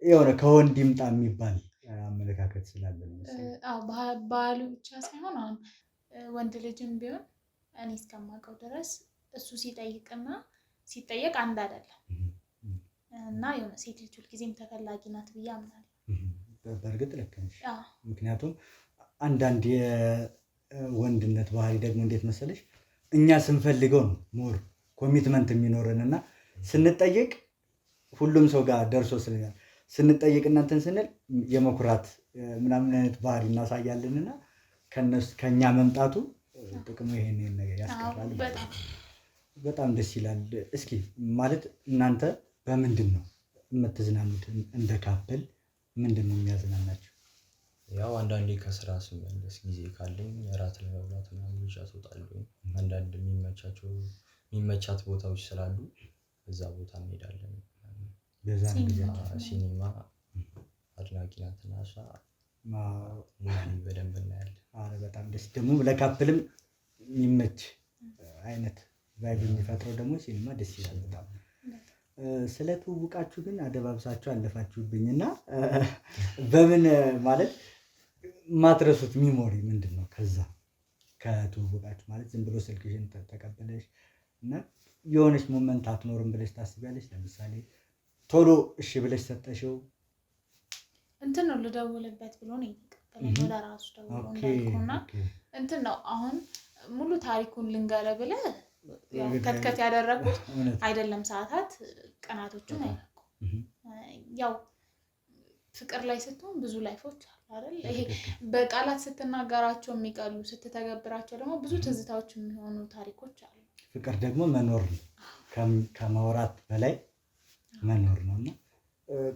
የሆነ ከወንድ ይምጣ የሚባል አመለካከት ስላለ ነው። ባህሉ ብቻ ሳይሆን አሁን ወንድ ልጅም ቢሆን እኔ እስከማውቀው ድረስ እሱ ሲጠይቅና ሲጠየቅ አንድ አይደለም። እና የሆነ ሴት ልጅ ሁልጊዜም ተፈላጊ ናት ብዬ አምናለሁ። በእርግጥ ልክ ነሽ። ምክንያቱም አንዳንድ የወንድነት ባህሪ ደግሞ እንዴት መሰለሽ፣ እኛ ስንፈልገው ነው ሞር ኮሚትመንት የሚኖረን እና ስንጠየቅ ሁሉም ሰው ጋር ደርሶ ስለኛል ስንጠየቅ እናንተን ስንል የመኩራት ምናምን አይነት ባህሪ እናሳያለን። እና ከኛ መምጣቱ ጥቅሙ ይሄን ነገር ያስቀራል። በጣም ደስ ይላል። እስኪ ማለት እናንተ በምንድን ነው የምትዝናኑት? እንደ ካፕል ምንድን ነው የሚያዝናናችሁ? ያው አንዳንዴ ከስራ ስመለስ ጊዜ ካለኝ እራት ለመብላት ምናምን ይዣት እወጣለሁ። አንዳንድ የሚመቻት ቦታዎች ስላሉ እዛ ቦታ እንሄዳለን። ሲኒማ አድናቂ ናት እና እሷ ሙቪ በደንብ እናያለን። በጣም ደስ ደግሞ ለካፕልም የሚመች አይነት ቫይብ የሚፈጥረው ደግሞ ሲኒማ ደስ ይላል በጣም። ስለ ትውውቃችሁ ግን አደባብሳችሁ አለፋችሁብኝ እና በምን ማለት ማትረሱት ሚሞሪ ምንድን ነው? ከዛ ከትውውቃችሁ ማለት ዝም ብሎ ስልክሽን ተቀበለሽ እና የሆነች ሞመንት አትኖርም ብለሽ ታስቢያለሽ? ለምሳሌ ቶሎ እሺ ብለሽ ሰጠሽው እንትን ነው ልደውልበት ብሎ ነው የተቀበለኝ። ወደ ራሱ ደውሎ እንዳልኩና እንትን ነው አሁን ሙሉ ታሪኩን ልንገረ ብለህ ከትከት ያደረጉት አይደለም። ሰዓታት ቀናቶቹን አይለቁም። ያው ፍቅር ላይ ስትሆን ብዙ ላይፎች አሉ አይደል? ይሄ በቃላት ስትናገራቸው የሚቀሉ ስትተገብራቸው ደግሞ ብዙ ትዝታዎች የሚሆኑ ታሪኮች አሉ። ፍቅር ደግሞ መኖር ነው፣ ከማውራት በላይ መኖር ነው። እና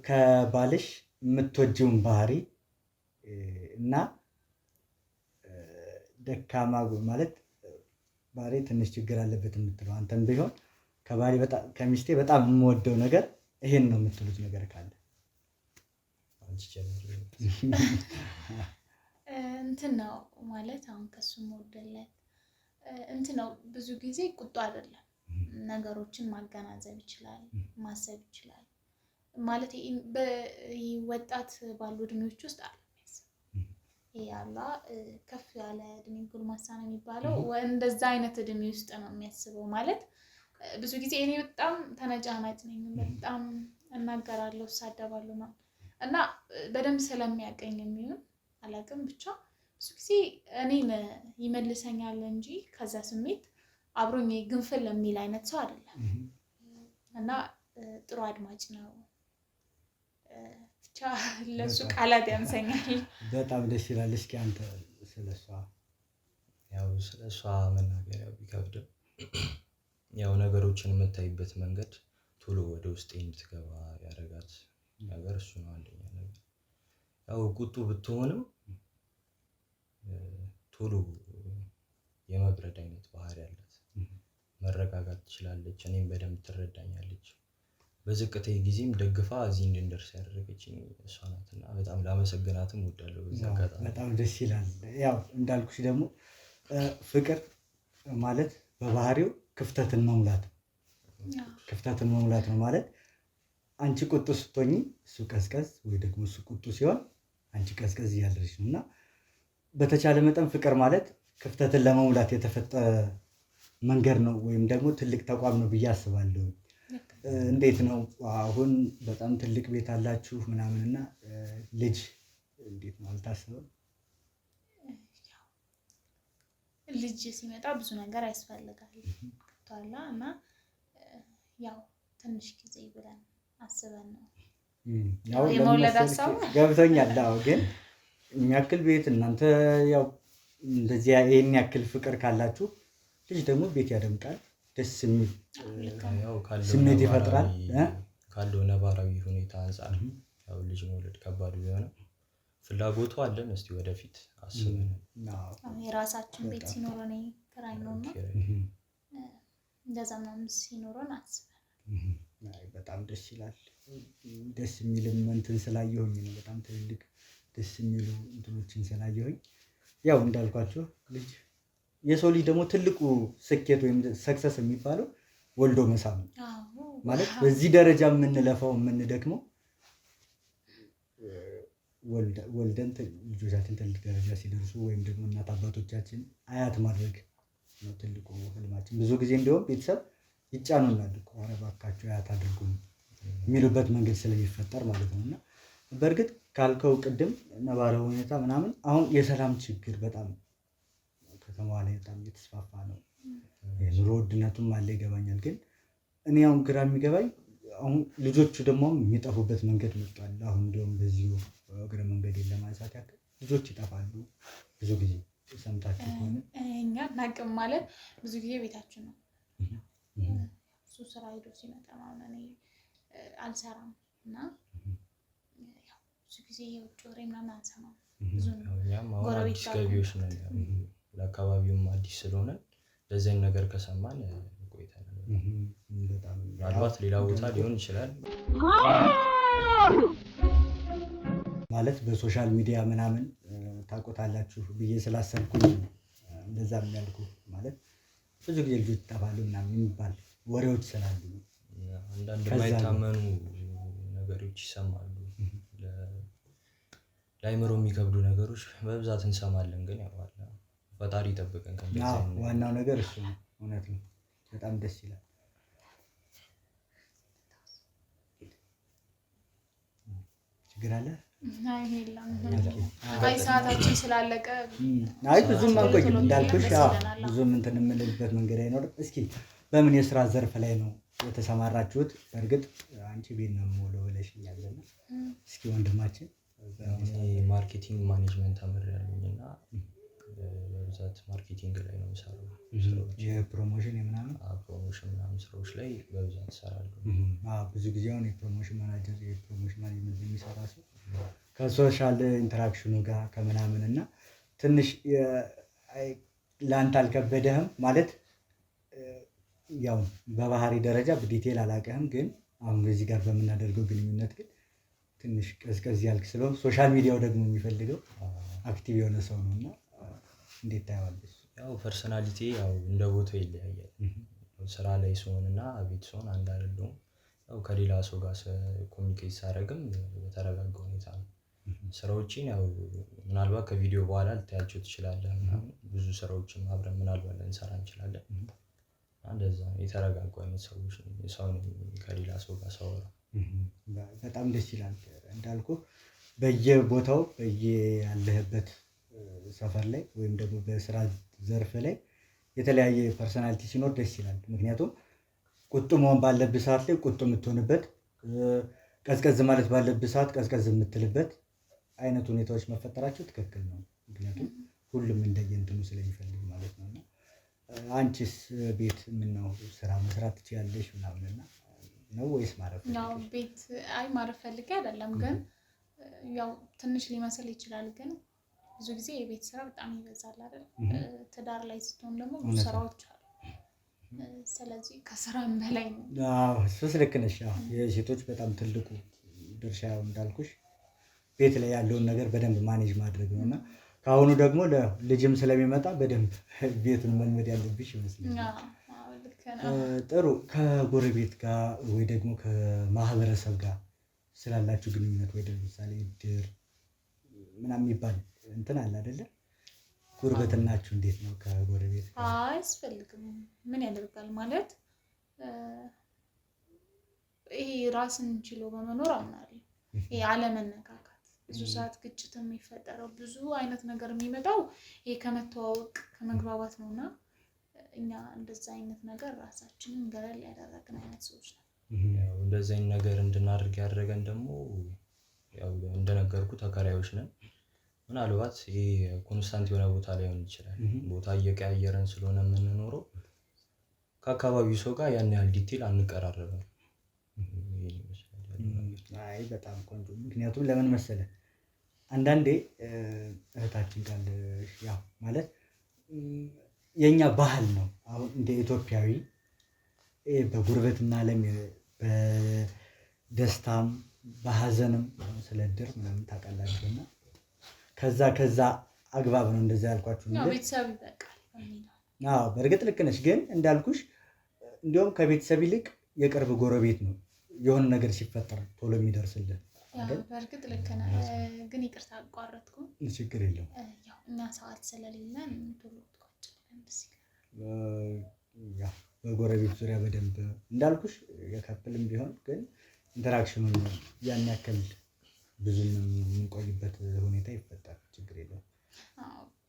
ከባልሽ የምትወጂውን ባህሪ እና ደካማ ማለት ባህሪ ትንሽ ችግር አለበት የምትለው አንተም ቢሆን ከሚስቴ በጣም የምወደው ነገር ይሄን ነው የምትሉት ነገር ካለ እንትን ነው ማለት አሁን ከሱ የምወደለት እንትን ነው። ብዙ ጊዜ ቁጡ አይደለም፣ ነገሮችን ማገናዘብ ይችላል፣ ማሰብ ይችላል። ማለት ወጣት ባሉ እድሜዎች ውስጥ አለ ያላ ከፍ ያለ እድሜ ጎልማሳ ነው የሚባለው። እንደዛ አይነት እድሜ ውስጥ ነው የሚያስበው። ማለት ብዙ ጊዜ እኔ በጣም ተነጫናጭ ነኝ፣ በጣም እናገራለሁ፣ እሳደባለሁ ነው እና በደንብ ስለሚያቀኝ የሚሆን አላውቅም፣ ብቻ ብዙ ጊዜ እኔን ይመልሰኛል እንጂ ከዛ ስሜት አብሮኝ ግንፍል የሚል አይነት ሰው አይደለም። እና ጥሩ አድማጭ ነው። ብቻ ለሱ ቃላት ያንሰኛል። በጣም ደስ ይላል። እስኪ አንተ ስለሷ መናገር ቢከብድም ያው ነገሮችን የምታይበት መንገድ ቶሎ ወደ ውስጥ እንድትገባ ያደረጋት ነገር እሱ ነው። አንደኛ ነገር ያው ቁጡ ብትሆንም ቶሎ የመብረድ አይነት ባህሪ ያላት፣ መረጋጋት ትችላለች። እኔም በደንብ ትረዳኛለች በዝቅታዬ ጊዜም ደግፋ እዚህ እንድንደርስ ያደረገችኝ እሷ ናት እና በጣም ላመሰግናትም እወዳለሁ በዚህ አጋጣሚ። በጣም ደስ ይላል። ያው እንዳልኩሽ ደግሞ ፍቅር ማለት በባህሪው ክፍተትን መሙላት ነው ማለት አንቺ ቁጡ ስትሆኚ እሱ ቀዝቀዝ ወይ ደግሞ እሱ ቁጡ ሲሆን አንቺ ቀዝቀዝ እያለች ነው እና በተቻለ መጠን ፍቅር ማለት ክፍተትን ለመሙላት የተፈጠረ መንገድ ነው ወይም ደግሞ ትልቅ ተቋም ነው ብዬ አስባለሁ። እንዴት ነው አሁን በጣም ትልቅ ቤት አላችሁ ምናምን እና ልጅ እንዴት ነው አልታሰበም? ልጅ ሲመጣ ብዙ ነገር ያስፈልጋል ገብቶሃል እና ያው ትንሽ ጊዜ ብለን አስበን ነው ያው የመውለድ ሀሳብ ገብቶኛል። አዎ ግን የሚያክል ቤት እናንተ ያው እንደዚህ ይሄን ያክል ፍቅር ካላችሁ ልጅ ደግሞ ቤት ያደምቃል፣ ደስ የሚል ስሜት ይፈጥራል። ካለው ነባራዊ ሁኔታ አንጻር ያው ልጅ መውለድ ከባድ ቢሆንም ፍላጎቱ አለን። እስቲ ወደፊት አስበን የራሳችን ቤት ሲኖረን ክራይ ነውና እንደዛ ምናምን ሲኖረን አስበናል። በጣም ደስ ይላል። ደስ የሚልም እንትን ስላየሁኝ ነው በጣም ትልልቅ ደስ የሚሉ እንትኖችን ስላየሁኝ ያው እንዳልኳቸው ልጅ የሰው ልጅ ደግሞ ትልቁ ስኬት ወይም ሰክሰስ የሚባለው ወልዶ መሳም ነው ማለት በዚህ ደረጃ የምንለፋው የምንደክመው ወልደን ልጆቻችን ትልቅ ደረጃ ሲደርሱ ወይም ደግሞ እናት አባቶቻችን አያት ማድረግ ነው ትልቁ ህልማችን። ብዙ ጊዜ እንዲሁም ቤተሰብ ይጫኑናል እኮ ኧረ እባካችሁ አያት አድርጉን የሚሉበት መንገድ ስለሚፈጠር ማለት ነው። እና በእርግጥ ካልከው ቅድም ነባራዊ ሁኔታ ምናምን አሁን የሰላም ችግር በጣም ከተማዋ ላይ በጣም እየተስፋፋ ነው። የኑሮ ውድነቱም አለ ይገባኛል። ግን እኔ አሁን ግራ የሚገባኝ አሁን ልጆቹ ደግሞ የሚጠፉበት መንገድ መጥቷል። አሁን እንዲሁም በዚሁ እግረ መንገድ ለማንሳት ያክል ልጆች ይጠፋሉ። ብዙ ጊዜ ሰምታችሁ ከሆነ እኛ እናቅም ማለት ብዙ ጊዜ ቤታችን ነው እሱ ስራ ሄዶ ሲመጣ ማለት እኔ አልሰራም እና ብዙ ጊዜ የውጭ ወሬ ምናምን አንሰማም። ብዙ ነው አዲስ ገቢዎች ነን ለአካባቢውም አዲስ ስለሆነ ለዚህን ነገር ከሰማን ቆይተናል። በጣም ምናልባት ሌላ ቦታ ሊሆን ይችላል ማለት በሶሻል ሚዲያ ምናምን ታውቁታላችሁ ብዬ ስላሰብኩኝ እንደዛ የሚያልኩ ማለት ብዙ ጊዜ ልጆች ይጠፋሉ ምናምን የሚባል ወሬዎች ስላሉ አንዳንድ የማይታመኑ ነገሮች ይሰማሉ። ለአይምሮ የሚከብዱ ነገሮች በብዛት እንሰማለን። ግን ያው ፈጣሪ ይጠብቀን ከእንደዚህ አይነት ዋናው ነገር እሱ ነው። እውነት ነው። በጣም ደስ ይላል። ችግር አለ? አይ ሰዓታችን ስላለቀ አይ ብዙም አንቆይም እንዳልኩሽ ብዙም እንትን የምንልበት መንገድ አይኖርም። እስኪ በምን የስራ ዘርፍ ላይ ነው የተሰማራችሁት? በእርግጥ አንቺ ቤት ነው የምውለው ብለሽኛልና እስኪ ወንድማችን ማርኬቲንግ ማኔጅመንት ተምሬያለሁኝ እና በብዛት ማርኬቲንግ ላይ ነው የምሰራው። የፕሮሞሽን ፕሮሞሽን ምናምን ስራዎች ላይ በብዛት እሰራለሁ። ብዙ ጊዜ አሁን የፕሮሞሽን ማናጀር የፕሮሞሽን ማኔጅመንት የሚሰራ ሰው ከሶሻል ኢንተራክሽኑ ጋር ከምናምን እና ትንሽ ለአንተ አልከበደህም ማለት ያው በባህሪ ደረጃ በዲቴል አላውቅህም፣ ግን አሁን በዚህ ጋር በምናደርገው ግንኙነት ግን ትንሽ ቀዝቀዝ ያልክ ስለሆነ ሶሻል ሚዲያው ደግሞ የሚፈልገው አክቲቭ የሆነ ሰው ነው እና እንዴት ታየዋለሽ? ያው ፐርሰናሊቲ ያው እንደ ቦታው ይለያያል። ስራ ላይ ስሆን እና ቤት ስሆን አንድ አይደለሁም። ያው ከሌላ ሰው ጋር ኮሚኒኬት ሳደርግም በተረጋጋ ሁኔታ ነው። ስራዎችን ያው ምናልባት ከቪዲዮ በኋላ ልታያቸው ትችላለህ። ብዙ ስራዎችን አብረን ምናልባት ልንሰራ እንችላለን። እንደዛ የተረጋጉ አይነት ሰዎች ሰው ከሌላ ሰው ጋር ሳወራ በጣም ደስ ይላል። እንዳልኩህ በየቦታው ያለህበት ሰፈር ላይ ወይም ደግሞ በስራ ዘርፍ ላይ የተለያየ ፐርሰናሊቲ ሲኖር ደስ ይላል። ምክንያቱም ቁጡ መሆን ባለብህ ሰዓት ላይ ቁጡ የምትሆንበት፣ ቀዝቀዝ ማለት ባለብህ ሰዓት ቀዝቀዝ የምትልበት አይነት ሁኔታዎች መፈጠራቸው ትክክል ነው። ምክንያቱም ሁሉም እንደየእንትኑ ስለሚፈልግ ማለት ነው። እና አንቺስ ቤት ምነው ስራ መስራት ትችያለሽ ምናምን ነው ወይስ ማረፍ? ያው ቤት ማረፍ ፈልጌ አይደለም፣ ግን ያው ትንሽ ሊመስል ይችላል። ግን ብዙ ጊዜ የቤት ስራ በጣም ይበዛል አይደል? ትዳር ላይ ስትሆን ደግሞ ብዙ ስራዎች አሉ ስለዚህ ከስራም በላይ ነው። እሱስ ልክ ነሽ። የሴቶች በጣም ትልቁ ድርሻ እንዳልኩሽ ቤት ላይ ያለውን ነገር በደንብ ማኔጅ ማድረግ ነው እና ከአሁኑ ደግሞ ልጅም ስለሚመጣ በደንብ ቤቱን መልመድ ያለብሽ ይመስለኛል። ጥሩ። ከጎረቤት ጋር ወይ ደግሞ ከማህበረሰብ ጋር ስላላችሁ ግንኙነት ወይ ለምሳሌ እድር ምናምን የሚባል እንትን አለ አይደለ? ጉርብትናችሁ እንዴት ነው ከጎረቤት ጋር? አያስፈልግም። ምን ያደርጋል ማለት ይሄ ራስን ችሎ በመኖር አምናለሁ። ይሄ አለመነካካት ብዙ ሰዓት ግጭት የሚፈጠረው ብዙ አይነት ነገር የሚመጣው ይሄ ከመተዋወቅ ከመግባባት ነውና እኛ እንደዛ አይነት ነገር ራሳችንን ገለል ያደረግን አይነት ሰዎች ነው። ያው እንደዚህ አይነት ነገር እንድናደርግ ያደረገን ደግሞ ያው እንደነገርኩ ተከራዮች ነን። ምናልባት ይሄ ኮንስታንት የሆነ ቦታ ላይሆን ይችላል። ቦታ እየቀያየረን ስለሆነ የምንኖረው ከአካባቢው ሰው ጋር ያን ያህል ዲቴል አንቀራረብም። አይ በጣም ቆንጆ። ምክንያቱም ለምን መሰለህ አንዳንዴ እህታችን ካለ ያው ማለት የኛ ባህል ነው። አሁን እንደ ኢትዮጵያዊ በጉርብትና ዓለም በደስታም በሀዘንም ስለ እድር ምናምን ታውቃላችሁና ከዛ አግባብ ነው እንደዛ ያልኳችሁ ነው። ቤተሰብ ይበቃል። በእርግጥ ልክ ነሽ። ግን እንዳልኩሽ እንዲያውም ከቤተሰብ ይልቅ የቅርብ ጎረቤት ነው የሆነ ነገር ሲፈጠር ቶሎ የሚደርስልን። በእርግጥ ልክ ነህ። ግን ይቅርታ አቋረጥኩ። ችግር የለውም። ያው እኛ ሰዓት ስለሌለን ቶሎ ተቋጭልን ደስ ይላል። በጎረቤት ዙሪያ በደንብ እንዳልኩሽ የካፕልም ቢሆን ግን ኢንተራክሽኑን ያን ያክል ብዙ የምንቆይበት ሁኔታ ይፈጠር ችግር የለውም።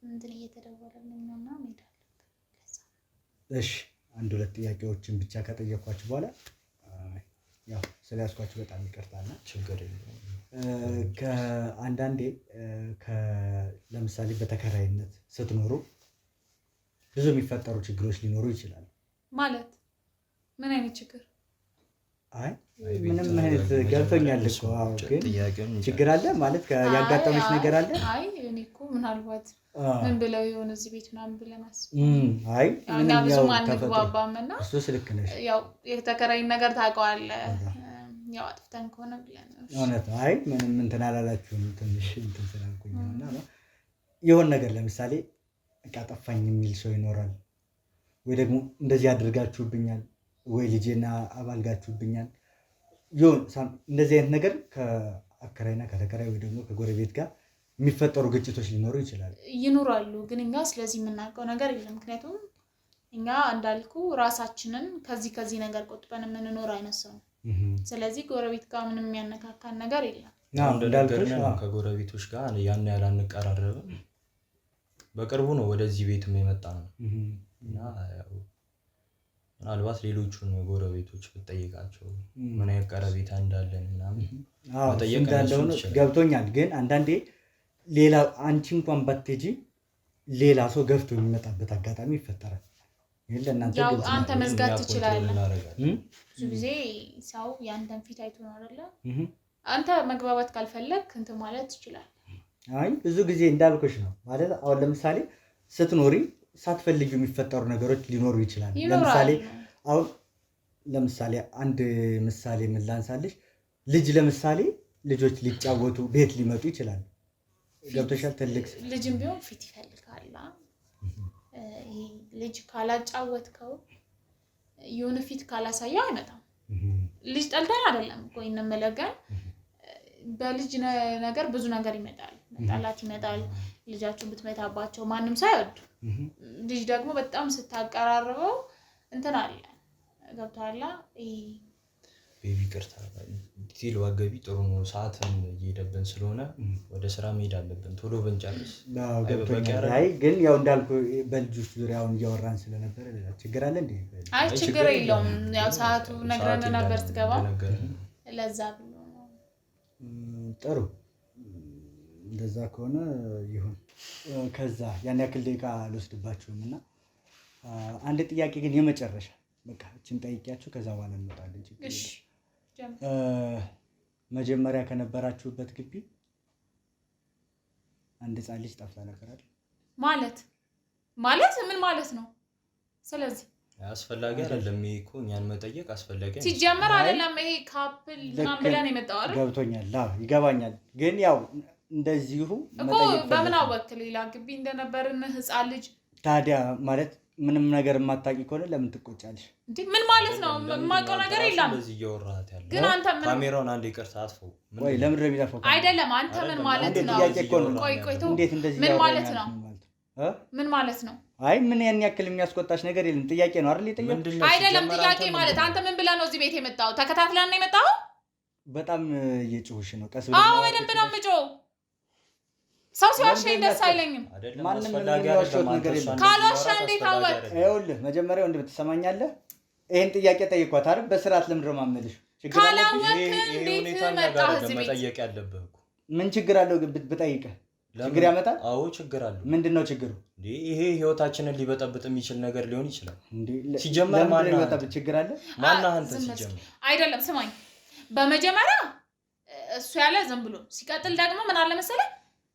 እንትን እየተደወለልኝ ነውና መሄድ አለብን። እሺ 1-2 ጥያቄዎችን ብቻ ከጠየኳችሁ በኋላ ያው ስለያዝኳችሁ በጣም ይቅርታና ችግር የለውም። ከአንዳንዴ ለምሳሌ በተከራይነት ስትኖሩ ብዙ የሚፈጠሩ ችግሮች ሊኖሩ ይችላሉ። ማለት ምን አይነት ችግር? አይ ምንም አይነት ገብቶኛል እኮ። ግን ችግር አለ ማለት ያጋጠመች ነገር አለ? አይ እኔ እኮ ምናልባት ምን ብለው የሆነ እዚህ ቤት ምናምን ብለን አይ እኛ ብዙም አንግባባም እና እሱስ ልክ ነሽ። ያው የተከራይን ነገር ታውቀዋለህ። ያው አጥፍተን ከሆነ ብለን ነው። እውነት ነው። አይ ምንም እንትን አላላችሁም። ትንሽ እንትን ስላልኩኝ እና የሆነ ነገር ለምሳሌ እቃ ጠፋኝ የሚል ሰው ይኖራል፣ ወይ ደግሞ እንደዚህ አድርጋችሁብኛል፣ ወይ ልጄና አባልጋችሁብኛል። እንደዚህ አይነት ነገር ከአከራይና ከተከራይ ወይ ደግሞ ከጎረቤት ጋር የሚፈጠሩ ግጭቶች ሊኖሩ ይኖራሉ። ግን እኛ ስለዚህ የምናውቀው ነገር የለም። ምክንያቱም እኛ እንዳልኩ ራሳችንን ከዚህ ነገር ቆጥበን የምንኖር አይነት ሰው ነው። ስለዚህ ጎረቤት ጋር ምንም የሚያነካካን ነገር የለም። ከጎረቤቶች ጋር ያን ያህል አንቀራረብም። በቅርቡ ነው ወደዚህ ቤት የመጣ ነው እና ምናልባት ሌሎቹን ጎረቤቶች ብትጠይቃቸው ምን አይነት ቀረቤታ እንዳለን ምናምን ገብቶኛል። ግን አንዳንዴ ሌላ አንቺ እንኳን ባትሄጂ ሌላ ሰው ገፍቶ የሚመጣበት አጋጣሚ ይፈጠራል። ያው አንተ መዝጋት ትችላለህ። ብዙ ጊዜ ሰው ያንተን ፊት አይቶ ነው አይደለ? አንተ መግባባት ካልፈለግ እንትን ማለት ትችላለህ። አይ ብዙ ጊዜ እንዳልኩሽ ነው ማለት አሁን ለምሳሌ ስትኖሪ ሳትፈልጊው የሚፈጠሩ ነገሮች ሊኖሩ ይችላሉ። ለምሳሌ አንድ ምሳሌ ምን ላንሳልሽ? ለምሳሌ ልጆች ሊጫወቱ ቤት ሊመጡ ይችላሉ። ገብቶሻል? ትልቅ ልጅም ቢሆን ፊት ይፈልጋል። ልጅ ካላጫወትከው የሆነ ፊት ካላሳየው አይመጣም። ልጅ ጠልተን አይደለም እኮ እንመለገን። በልጅ ነገር ብዙ ነገር ይመጣል። መጣላት ይመጣል። ልጃችሁን ብትመታባቸው ማንም ሰው አይወድ። ልጅ ደግሞ በጣም ስታቀራርበው እንትን አለ። ገብቶሃል? ቤቢ ቅርታ ዲቴል ዋገቢ ጥሩ ነው። ሰዓትም እየሄደብን ስለሆነ ወደ ስራ መሄድ አለብን። ቶሎ ብንጨርስ። አይ ግን ያው እንዳልኩ በልጆች ዙሪያውን እያወራን ስለነበረ ችግር አለ እንዴ? አይ ችግር የለውም። ያው ሰዓቱ ነግረን ነበር ስትገባ ለዛ ብሎ ነው። ጥሩ እንደዛ ከሆነ ይሁን። ከዛ ያን ያክል ደቂቃ አልወስድባችሁም እና አንድ ጥያቄ ግን የመጨረሻ በቃ እችን ጠይቂያችሁ ከዛ በኋላ እንመጣለን። እሺ መጀመሪያ ከነበራችሁበት ግቢ አንድ ህፃን ልጅ ጠፍታ ነበር አይደል? ማለት ምን ማለት ነው? ስለዚህ አስፈላጊ አይደለም እኮ እኛን መጠየቅ አስፈላጊ ሲጀመር አይደለም። ይሄ ካፕል ምናምን ብለን የመጣው አይደል? ገብቶኛል። ይገባኛል። ግን ያው እንደዚሁ እኮ በምን አወቅ ሌላ ግቢ እንደነበርን ህፃን ልጅ ታዲያ ማለት ምንም ነገር የማታውቂ ከሆነ ለምን ትቆጫለሽ እንዴ? ምን ማለት ነው? የማውቀው ነገር የለም። ስለዚህ እያወራሃት ያለው ግን አንተ ምን ካሜራውን አንዴ ይቅርታ አጥፈው። ወይ ለምን ነው የሚጠፋው? አይደለም አንተ ምን ማለት ነው? ቆይ እንዴት እንደዚህ ምን ማለት ነው? ምን ማለት ነው? አይ ምን ያን ያክል የሚያስቆጣሽ ነገር የለም። ጥያቄ ነው አይደል? የጠየቀው አይደለም ጥያቄ ማለት አንተ ምን ብለህ ነው እዚህ ቤት የመጣው? ተከታትለን ነው የመጣው? በጣም እየጮህሽ ነው። ቀስ ብለህ አዎ፣ በደንብ ነው የምጮህ። ሰው ሲዋሸኝ ደስ አይለኝም። ማንም የሚዋሸው ነገር የለም። ካልዋሸ እንዴት አወቅ? ይኸውልህ መጀመሪያ ወንድም ትሰማኛለህ? ይሄን ጥያቄ ጠይቋት አይደል? በስርዓት ለምንድን ነው የማመልሽ? ካላወቅህ እንዴት መጣህ እዚህ ቤት? መጠየቅ ያለብህ እኮ ምን ችግር አለው ብጠይቅህ? ችግር ያመጣል? አዎ ችግር አለው። ምንድነው ችግሩ? ይሄ ህይወታችንን ሊበጠብጥ የሚችል ነገር ሊሆን ይችላል። ሲጀመር ማን ሊበጠብጥ ችግር አለ? ማን አንተ? ሲጀመር አይደለም ስማኝ፣ በመጀመሪያ እሱ ያለ ዝም ብሎ ሲቀጥል ደግሞ ምን አለ መሰለህ፣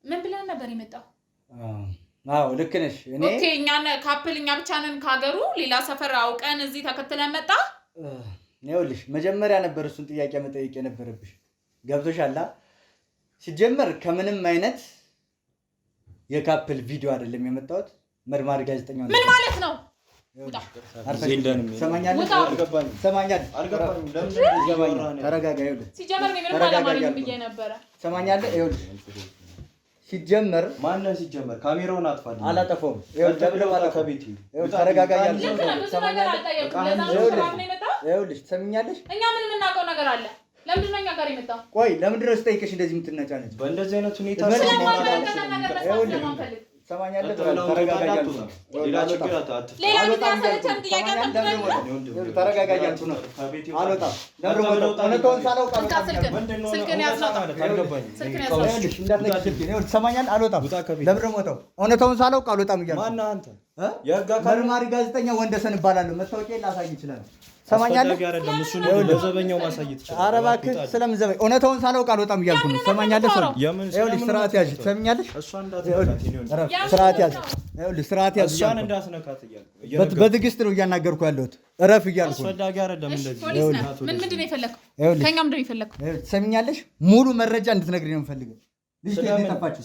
ምን ብለን ነበር የመጣው? አዎ ልክ ነሽ። ኦኬ እኛ ካፕል እኛ ብቻ ነን ካገሩ ሌላ ሰፈር አውቀን እዚህ ተከትለን መጣ። ይኸውልሽ መጀመሪያ ነበር እሱን ጥያቄ መጠየቅ የነበረብሽ። ገብቶሻል? ሲጀመር ከምንም አይነት የካፕል ቪዲዮ አይደለም የመጣሁት። መርማሪ ጋዜጠኛ ነው። ምን ማለት ነው? ሲጀመር ማነው ሲጀመር? ካሜራውን አጥፋልኝ። አላጠፋውም። ይኸውልሽ ትሰሚኛለሽ? እኛ ምን የምናውቀው ነገር አለ? ለምንድን ነው እኛ ጋር የመጣው? ቆይ ለምንድን ነው ስጠይቅሽ እንደዚህ የምትነጫነጭ? በእንደዚህ አይነት ሁኔታ ሰማኛለህ? ተረጋጋያችሁ ነው። አልወጣም። እውነታውን ሳላውቅ አልወጣም እያልኩ መርማሪ ጋዜጠኛ ወንደሰን እባላለሁ። መታወቂያ ላሳይ ይችላል። ሰማኛለህ? ለዘበኛው ማሳየት ይችላል። ኧረ እባክህ ስለምን ዘበኝ? እውነታውን ሳላውቅ አልወጣም እያልኩ ነው። ሰማኛለህ? ይኸውልሽ ስርዓት ያዥ። ትሰሚኛለሽ? ስርዓት ያዥ። ይኸውልሽ ስርዓት ያዥ። እሷን እንዳስነካት እያልኩ በትዕግስት ነው እያናገርኩ ያለሁት። እረፍ እያልኩ ነው። አስፈላጊ አይደለም እንደዚህ። ምንድን ነው የፈለከው? ከእኛ ምንድን ነው የፈለከው? ትሰሚኛለሽ? ሙሉ መረጃ እንድትነግሪኝ ነው የምፈልገው።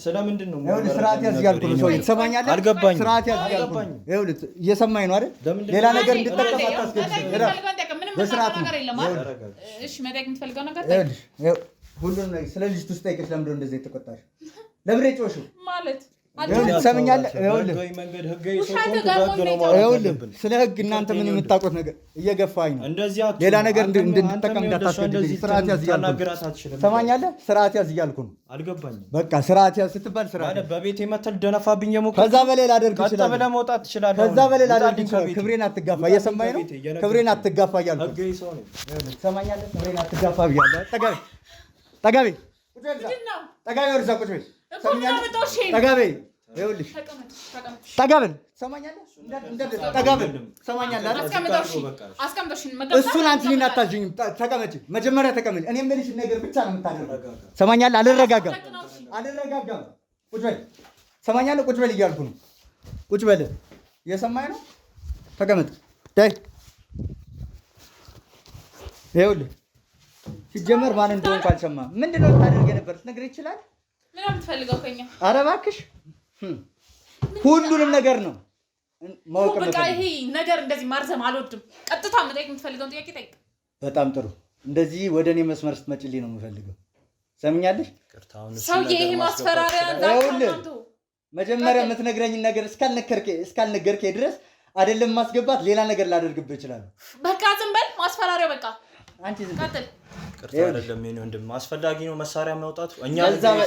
ስለምንድን ነው ስርዓት ያዝ እያልኩ ነው። ሰውዬ ትሰማኛለህ? አልገባኝም። ስርዓት ያዝ እያልኩ ነው። ይኸውልህ እየሰማኝ ነው አይደል? ሌላ ነገር እንድትጠቀም አታስገድደኝ። በስርዓት ነው። እሺ መጠየቅ የምትፈልገው ነገር ሁሉንም ነገር ስለ ልጅቱ ስጠይቅሽ ለምንድን ነው እንደዚህ የተቆጣሽ? ለምን ጮሽው ማለት ትሰምኛለህ? ስለ ህግ እናንተ ምን የምታውቁት ነገር እየገፋኝ ነው። ሌላ ነገር እንድንጠቀም እንዳታስገድደኝ። ስርዓት ያዝ እያልኩ ነው። ትሰማኛለህ? ስርዓት ያዝ እያልኩ ነው። በቃ ስርዓት ያዝ ስትባል ስርዓት በቤቴ መተል ደነፋብኝ የሞከርኩት ከዛ በላይ ላደርግ እችላለሁ። ብለህ መውጣት ትችላለህ። ከዛ በላይ ላደርግ እችላለሁ። ክብሬን አትጋፋ። እየሰማኝ ነው? ክብሬን አትጋፋ እያልኩ ትሰማኛለህ? ክብሬን አትጋፋ ብያለሁ። ጠጋቤ ጠጋቤ ጠጋቤ ወርዛ ቁጭ በል። ጠጋቤ ይኸውልሽ ጠጋበል። ትሰማኛለህ? ጠጋበል ትሰማኛለህ? እሱን አንቺ እኔን አታዥኝም። ተቀመጪ፣ መጀመሪያ ተቀመጪ። እኔ የምልሽን ነገር ብቻ ነው የምታደርገው። ትሰማኛለህ? አልረጋጋም። ቁጭ በል። ትሰማኛለህ? ቁጭ በል እያልኩ ነው። ቁጭ በል። እየሰማኝ ነው? ተቀመጥ። ዳይ ይኸውልህ ሲጀመር ማን እንደሆንኩ አልሰማህም። ምንድን ነው ልታደርግ የነበር? ትነግረኝ ይችላል? ምን የምትፈልገው ከእኛ? ኧረ እባክሽ ሁሉንም ነገር ነው ማወቅ ነው። በቃ ይሄ ነገር እንደዚህ ማርዘም አልወድም። ቀጥታ መጠየቅ የምትፈልገውን ጥያቄ ጠይቅ። በጣም ጥሩ። እንደዚህ ወደ እኔ መስመር ስትመጪልኝ ነው የምፈልገው። ሰምኛለሽ? ሰውዬ ይሄ ማስፈራሪያ መጀመሪያ የምትነግረኝን ነገር እስካልነገርከኝ ድረስ አይደለም ማስገባት ሌላ ነገር ላደርግብህ እችላለሁ። በቃ ዝም በል። ማስፈራሪያው በቃ አንቺ ዝም ቀጥል። ቅርታ አይደለም የኔ ወንድም፣ አስፈላጊ ነው መሳሪያ ማውጣት። እኛ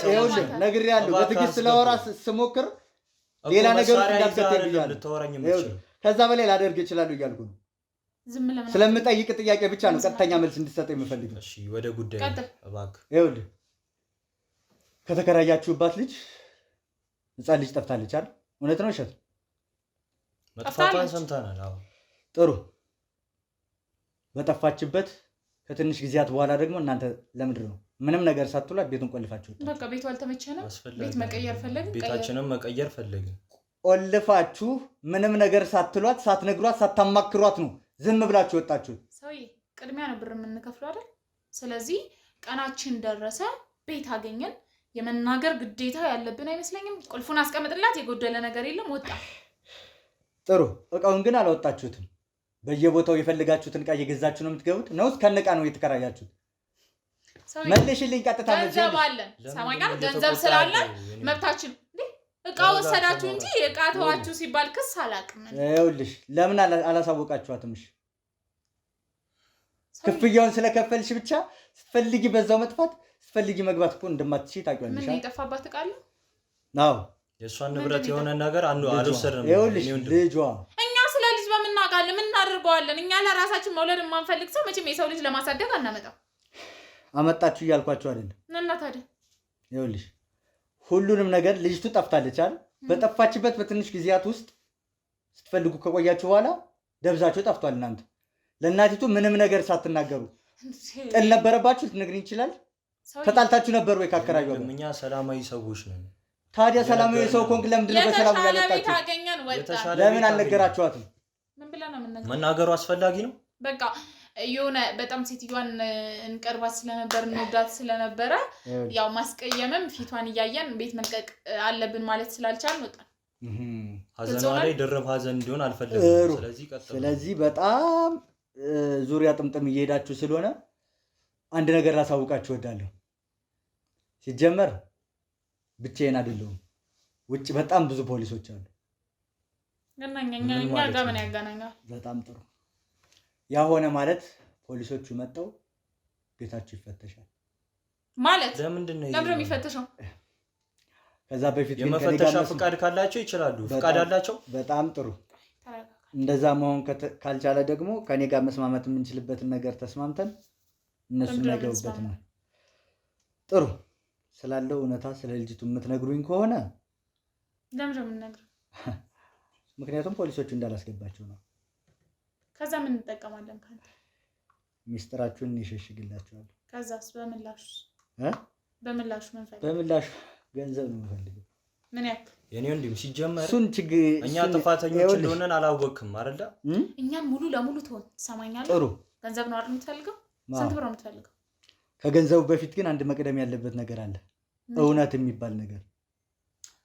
ይኸውልህ ነግሬሃለሁ። በትዕግስት ላወራ ስሞክር ሌላ ነገር እንዳትከተል ብያለሁ። ከዛ በላይ ላደርግ እችላለሁ እያልኩ ነው። ስለምጠይቅ ጥያቄ ብቻ ነው ቀጥተኛ መልስ እንድትሰጠኝ የምፈልገው። እሺ ወደ ጉዳዩ እባክህ። ይኸውልህ ከተከራያችሁባት ልጅ ህፃን ልጅ ጠፍታለች አይደል? እውነት ነው ውሸት? መጥፋቷን ሰምተናል። አዎ ጥሩ። በጠፋችበት ከትንሽ ጊዜያት በኋላ ደግሞ እናንተ ለምንድን ነው ምንም ነገር ሳትሏት ቤቱን ቆልፋችሁ? በቃ ቤቱ አልተመቸንም። ቤት መቀየር ፈለግን። ቤታችንን መቀየር ፈለግን። ቆልፋችሁ ምንም ነገር ሳትሏት ሳትነግሯት ሳታማክሯት ነው ዝም ብላችሁ ወጣችሁት። ሰውዬ ቅድሚያ ነው ብር የምንከፍለው አይደል? ስለዚህ ቀናችን ደረሰ፣ ቤት አገኘን፣ የመናገር ግዴታ ያለብን አይመስለኝም። ቁልፉን አስቀምጥላት፣ የጎደለ ነገር የለም፣ ወጣ። ጥሩ። እቃውን ግን አላወጣችሁትም። በየቦታው የፈልጋችሁትን እቃ እየገዛችሁ ነው የምትገቡት ነው? ከነቃ ነው የተከራያችሁት? መልሽልኝ ቀጥታ። ገንዘብ አለን፣ ሰማኛል። ገንዘብ ስላለን መብታችን። እቃ ወሰዳችሁ እንጂ እቃ ተዋችሁ ሲባል ክስ አላውቅም። ይኸውልሽ ለምን አላሳወቃችኋትም? እሺ ክፍያውን ስለከፈልሽ ብቻ ስትፈልጊ በዛው መጥፋት ስትፈልጊ መግባት እኮ እንደማትችይ ታውቂዋለሽ። ምን የጠፋባት እቃ አለ? አዎ የእሷን ንብረት የሆነ ነገር አልወሰድንም። ይኸውልሽ ልጇ እኛ ስለ ልጅ በምን እናውቃለን? ምን እናደርገዋለን? እኛ ለራሳችን መውለድ የማንፈልግ ሰው መቼም የሰው ልጅ ለማሳደግ አናመጣም። አመጣችሁ እያልኳችሁ አይደለም። እና ታዲያ ይኸውልሽ ሁሉንም ነገር ልጅቱ ጠፍታለች አይደል? በጠፋችበት በትንሽ ጊዜያት ውስጥ ስትፈልጉ ከቆያችሁ በኋላ ደብዛችሁ ጠፍቷል። እናንተ ለእናቲቱ ምንም ነገር ሳትናገሩ ጥል ነበረባችሁ። ልትነግሪኝ ይችላል? ተጣልታችሁ ነበር ወይ? ካከራዩ እኛ ሰላማዊ ሰዎች ነን። ታዲያ ሰላማዊ ሰው ኮንክ ለምንድን ነው በሰላም ያለጣችሁ? ለምን አልነገራችኋትም? ምን ብላ ነው የምንነግረው? መናገሩ አስፈላጊ ነው። በቃ የሆነ በጣም ሴትዮዋን እንቀርባት ስለነበር እንወዳት ስለነበረ ያው ማስቀየምም ፊቷን እያየን ቤት መልቀቅ አለብን ማለት ስላልቻልን ወጣን። ሀዘኗ ላይ ድርብ ሀዘን እንዲሆን አልፈለግም። ስለዚህ በጣም ዙሪያ ጥምጥም እየሄዳችሁ ስለሆነ አንድ ነገር ላሳውቃችሁ እወዳለሁ። ሲጀመር ብቻዬን አይደለሁም። ውጭ በጣም ብዙ ፖሊሶች አሉ። እኛ ጋር ምን ያገናኛል? በጣም ጥሩ። ያ ሆነ ማለት ፖሊሶቹ መጥተው ቤታችሁ ይፈተሻል ማለት። ለምንድን ነው የሚፈተሸው? ከዛ በፊት የመፈተሻ ፍቃድ ካላቸው ይችላሉ። ፍቃድ አላቸው። በጣም ጥሩ። እንደዛ መሆን ካልቻለ ደግሞ ከኔ ጋር መስማማት የምንችልበትን ነገር ተስማምተን እነሱ ነገሩበት ነው። ጥሩ። ስላለው እውነታ ስለ ልጅቱ የምትነግሩኝ ከሆነ ለምን ነው የምንነግረው? ምክንያቱም ፖሊሶቹ እንዳላስገባቸው ነው። ከዛ ምን እንጠቀማለን? ካንተ ሚስጥራችሁን ይሸሽግላችኋል። ከዛስ በምላሹ ምን ፈልግ? በምላሹ ገንዘብ ነው የምፈልገው። ምን ያክል? የኔ ወንድም ሲጀመር እኛ እሱን ጥፋተኞች እንደሆነን አላወቅም አይደለ? እኛን ሙሉ ለሙሉ ትሆን ትሰማኛለህ? ጥሩ። ገንዘብ ነው አይደል የምትፈልገው? ስንት ብር ነው የምትፈልገው? ከገንዘቡ በፊት ግን አንድ መቅደም ያለበት ነገር አለ። እውነት የሚባል ነገር።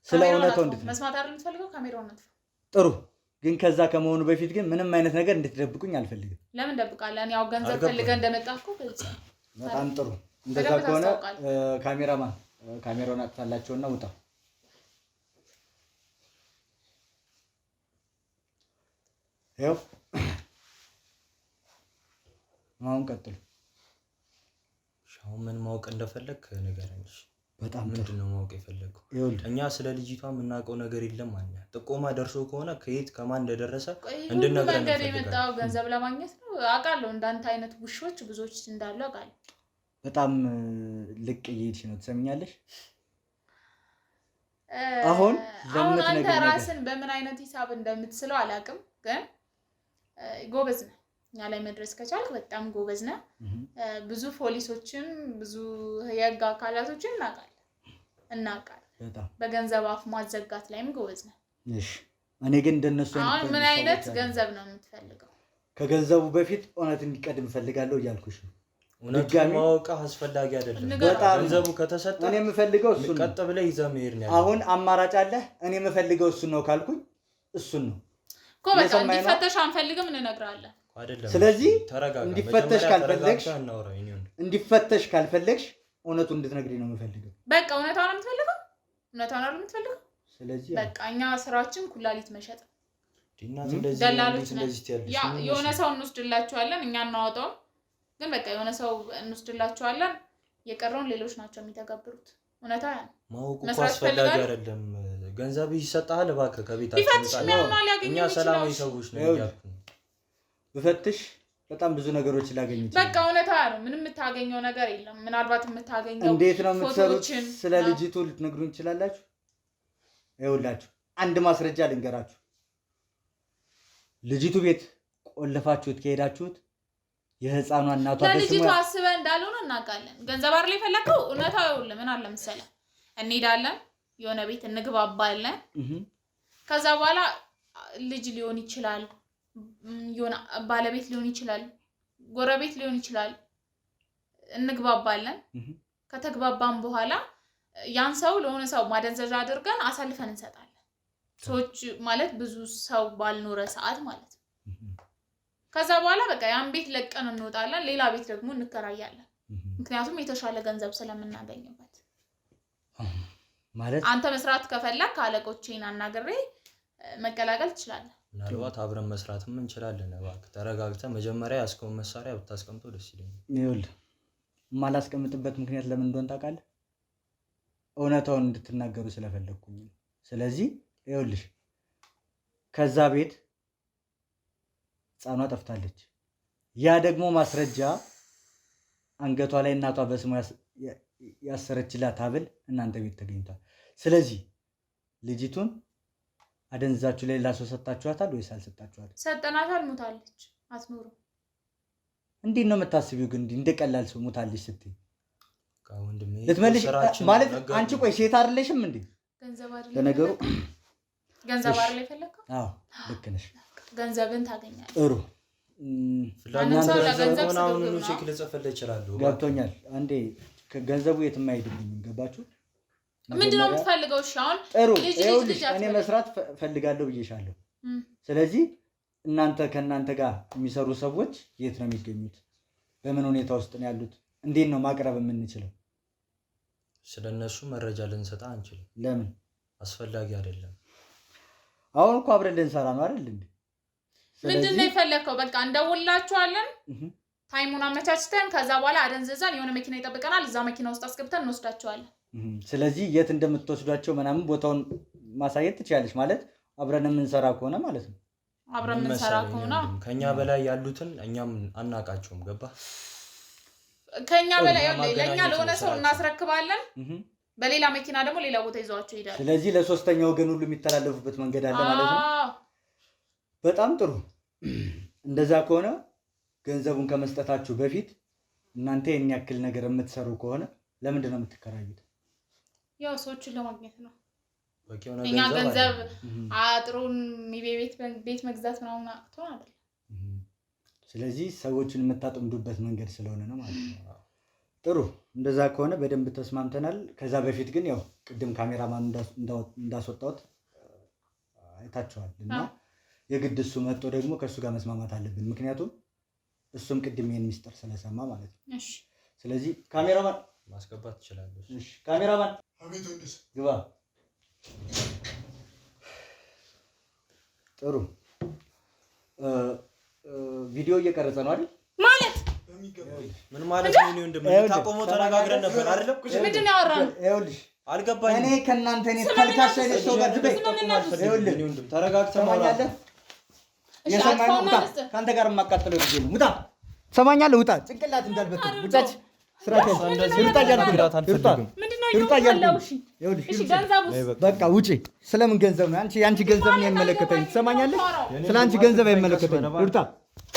ስለ እውነታው መስማት አይደል የምትፈልገው? ካሜራውን አጥፋ። ጥሩ። ግን ከዛ ከመሆኑ በፊት ግን ምንም አይነት ነገር እንድትደብቁኝ አልፈልግም። ለምን ደብቃለን? ያው ገንዘብ ፈልገህ እንደመጣህ እኮ ግልጽ ነው። በጣም ጥሩ። እንደዛ ከሆነ ካሜራማን ካሜራውን አጥፋላቸውና ውጣ። ይኸው አሁን ቀጥሉ። አሁን ምን ማወቅ እንደፈለግ ንገረኝ። በጣም ምንድን ነው ማወቅ የፈለገው? እኛ ስለ ልጅቷ የምናውቀው ነገር የለም አለ። ጥቆማ ደርሶ ከሆነ ከየት ከማን እንደደረሰ እንድንነግረን መንገድ የመጣው ገንዘብ ለማግኘት ነው። አውቃለሁ እንዳንተ አይነት ውሾች ብዙዎች እንዳሉ አውቃለሁ። በጣም ልቅ እየሄድሽ ነው። ትሰሚኛለሽ? አሁን አንተ ራስን በምን አይነት ሂሳብ እንደምትስለው አላውቅም፣ ግን ጎበዝ ነህ። እኛ ላይ መድረስ ከቻልክ በጣም ጎበዝ ነህ። ብዙ ፖሊሶችን ብዙ የህግ አካላቶችን እናውቃለን። በገንዘብ አፍ ማዘጋት ላይም ጎበዝ ነህ። እሺ፣ እኔ ግን እንደነሱ አሁን ምን አይነት ገንዘብ ነው የምትፈልገው? ከገንዘቡ በፊት እውነት እንዲቀድም እፈልጋለሁ እያልኩሽ ነው። እውነቱን ማወቅ አስፈላጊ አይደለም። ገንዘቡ ከተሰጠ እኔ የምፈልገው እሱን ቀጥ ብለህ ይዘህ መሄድ ነው። አሁን አማራጭ አለ። እኔ የምፈልገው እሱን ነው ካልኩኝ እሱን ነው እኮ በቃ። እንዲፈተሽ አንፈልግም እንነግራለን። ስለዚህ እንዲፈተሽ ካልፈለግሽ እውነቱን እንድትነግሪኝ ነው የምፈልገው። በቃ እውነታውን ነው የምትፈልገው? እውነታውን ነው የምትፈልገው? ስለዚህ በቃ እኛ ስራችን ኩላሊት መሸጥ። ደላሎች ነን። የሆነ ሰው እንወስድላችኋለን፣ እኛ እናወጣውም፣ ግን በቃ የሆነ ሰው እንወስድላችኋለን፣ የቀረውን ሌሎች ናቸው የሚተገብሩት። እውነታ ያ ማወቁ አስፈላጊ አይደለም። ገንዘብ ይሰጣል። እባክህ ከቤታችን እኛ ሰላማዊ ሰዎች ነን እያልኩ ብፈትሽ በጣም ብዙ ነገሮች ላገኝ ይችላል። በቃ እውነታ ነው። ምንም የምታገኘው ነገር የለም። ምናልባት የምታገኘው እንዴት ነው የምትሰሩት? ስለ ልጅቱ ልትነግሩኝ ትችላላችሁ? ይኸውላችሁ አንድ ማስረጃ ልንገራችሁ። ልጅቱ ቤት ቆልፋችሁት ከሄዳችሁት የህፃኗ እናቷ ለልጅቱ አስበህ እንዳልሆነ እናውቃለን። ገንዘብ አይደል የፈለከው? እውነታው ይኸውልህ ምን አለ መሰለህ፣ እንሄዳለን፣ የሆነ ቤት እንግባባለን። ከዛ በኋላ ልጅ ሊሆን ይችላል፣ የሆነ ባለቤት ሊሆን ይችላል፣ ጎረቤት ሊሆን ይችላል። እንግባባለን። ከተግባባን በኋላ ያን ሰው ለሆነ ሰው ማደንዘዣ አድርገን አሳልፈን እንሰጣለን። ሰዎች ማለት ብዙ ሰው ባልኖረ ሰዓት ማለት ነው። ከዛ በኋላ በቃ ያን ቤት ለቀን እንወጣለን፣ ሌላ ቤት ደግሞ እንከራያለን። ምክንያቱም የተሻለ ገንዘብ ስለምናገኝበት ማለት አንተ መስራት ከፈለክ አለቆቼን አናግሬ መቀላቀል ትችላለህ። ምናልባት አብረን መስራትም እንችላለን። እባክህ ተረጋግተህ መጀመሪያ ያስከውን መሳሪያ ብታስቀምጠው ደስ ይለኛል። ይኸውልህ የማላስቀምጥበት ምክንያት ለምን እንደሆነ ታውቃለህ? እውነታውን እንድትናገሩ ስለፈለግኩኝ። ስለዚህ ይኸውልሽ ከዛ ቤት ሕፃኗ ጠፍታለች። ያ ደግሞ ማስረጃ አንገቷ ላይ እናቷ በስሟ ያሰረችላት ሐብል እናንተ ቤት ተገኝቷል። ስለዚህ ልጅቱን አደንዛችሁ ሌላ ሰው ሰጣችኋታል ወይስ አልሰጣችኋት? ሰጠናታል። ሞታለች፣ አትኖርም። እንዴት ነው የምታስቢው ግን? እንደ ቀላል ሰው ሞታለች ስትይ ወንድሜ ልትመልሽ ማለት አንቺ ቆይ ሴት አይደለሽም እንዴ? ገንዘብ አይደለም ለነገሩ ገንዘብ አይደል የፈለከው? አዎ ልክ ነሽ። ገንዘብን ታገኛለህ። ጥሩ ገብቶኛል። አንዴ ገንዘቡ የትም አይሄድብኝም። ገባችሁ? ምንድነው የምትፈልገው? እሺ አሁን ጥሩ እኔ መስራት ፈልጋለሁ ብዬሻለሁ። ስለዚህ ከእናንተ ጋር የሚሰሩ ሰዎች የት ነው የሚገኙት? በምን ሁኔታ ውስጥ ነው ያሉት? እንዴት ነው ማቅረብ የምንችለው? ስለነሱ መረጃ ልንሰጣ አንችልም። ለምን? አስፈላጊ አይደለም። አሁን እኮ አብረን ልንሰራ ነው አይደል እንዴ? ምንድነው የፈለከው? በቃ እንደውላችኋለን። ታይሙን አመቻችተን ከዛ በኋላ አደንዘዛን የሆነ መኪና ይጠብቀናል። እዛ መኪና ውስጥ አስገብተን እንወስዳቸዋለን። ስለዚህ የት እንደምትወስዷቸው ምናምን ቦታውን ማሳየት ትችያለሽ ማለት አብረን የምንሰራ ከሆነ ማለት ነው። አብረን የምንሰራ ከሆነ ከኛ በላይ ያሉትን እኛም አናቃቸውም። ገባ? ከኛ በላይ ለኛ ለሆነ ሰው እናስረክባለን። በሌላ መኪና ደግሞ ሌላ ቦታ ይዘዋቸው ይሄዳል። ስለዚህ ለሶስተኛ ወገን ሁሉ የሚተላለፉበት መንገድ አለ ማለት ነው። በጣም ጥሩ። እንደዛ ከሆነ ገንዘቡን ከመስጠታችሁ በፊት እናንተ የኛ ያክል ነገር የምትሰሩ ከሆነ ለምንድን ነው የምትከራዩት? ያው ሰዎችን ለማግኘት ነው። እኛ ገንዘብ አጥሩን ቤት መግዛት ምናምን አቅቶን አይደል። ስለዚህ ሰዎችን የምታጠምዱበት መንገድ ስለሆነ ነው ማለት ነው። ጥሩ። እንደዛ ከሆነ በደንብ ተስማምተናል። ከዛ በፊት ግን ያው ቅድም ካሜራማን እንዳስወጣሁት አይታችኋል እና የግድ እሱ መጥቶ ደግሞ ከእሱ ጋር መስማማት አለብን። ምክንያቱም እሱም ቅድም ይሄን ሚስጥር ስለሰማ ማለት ነው። እሺ። ስለዚህ ካሜራማን ማስገባት ትችላለህ። እሺ ካሜራማን አቤት ወንድስ ግባ። ጥሩ። ቪዲዮ እየቀረጸ ነው አይደል? ማለት ምን ማለት ነው? እንደምታቆመው ተነጋግረን ነበር አይደለም? ምንድን ነው ያወራነው? ይኸውልሽ አልገባኝም። እኔ ከእናንተ ተልካሻ ነኝ። ሰው ጋር ይኸውልህ ተረጋግተህ ማለት የሰማኸው ውጣ። ከአንተ ጋር የማቃጥለው ጊዜ ነው። ውጣ። ሰማኛለህ? ውጣ። ጭንቅላት እንዳልበትም ውጣች። ስራት ይርጣ ያልኩት በቃ ውጪ። ስለምን ገንዘብ ነው? አንቺ ገንዘብ ነው የሚመለከተኝ። ሰማኛለህ? ስለ አንቺ ገንዘብ አይመለከተኝ።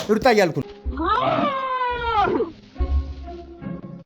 ይርጣ እያልኩ ነው።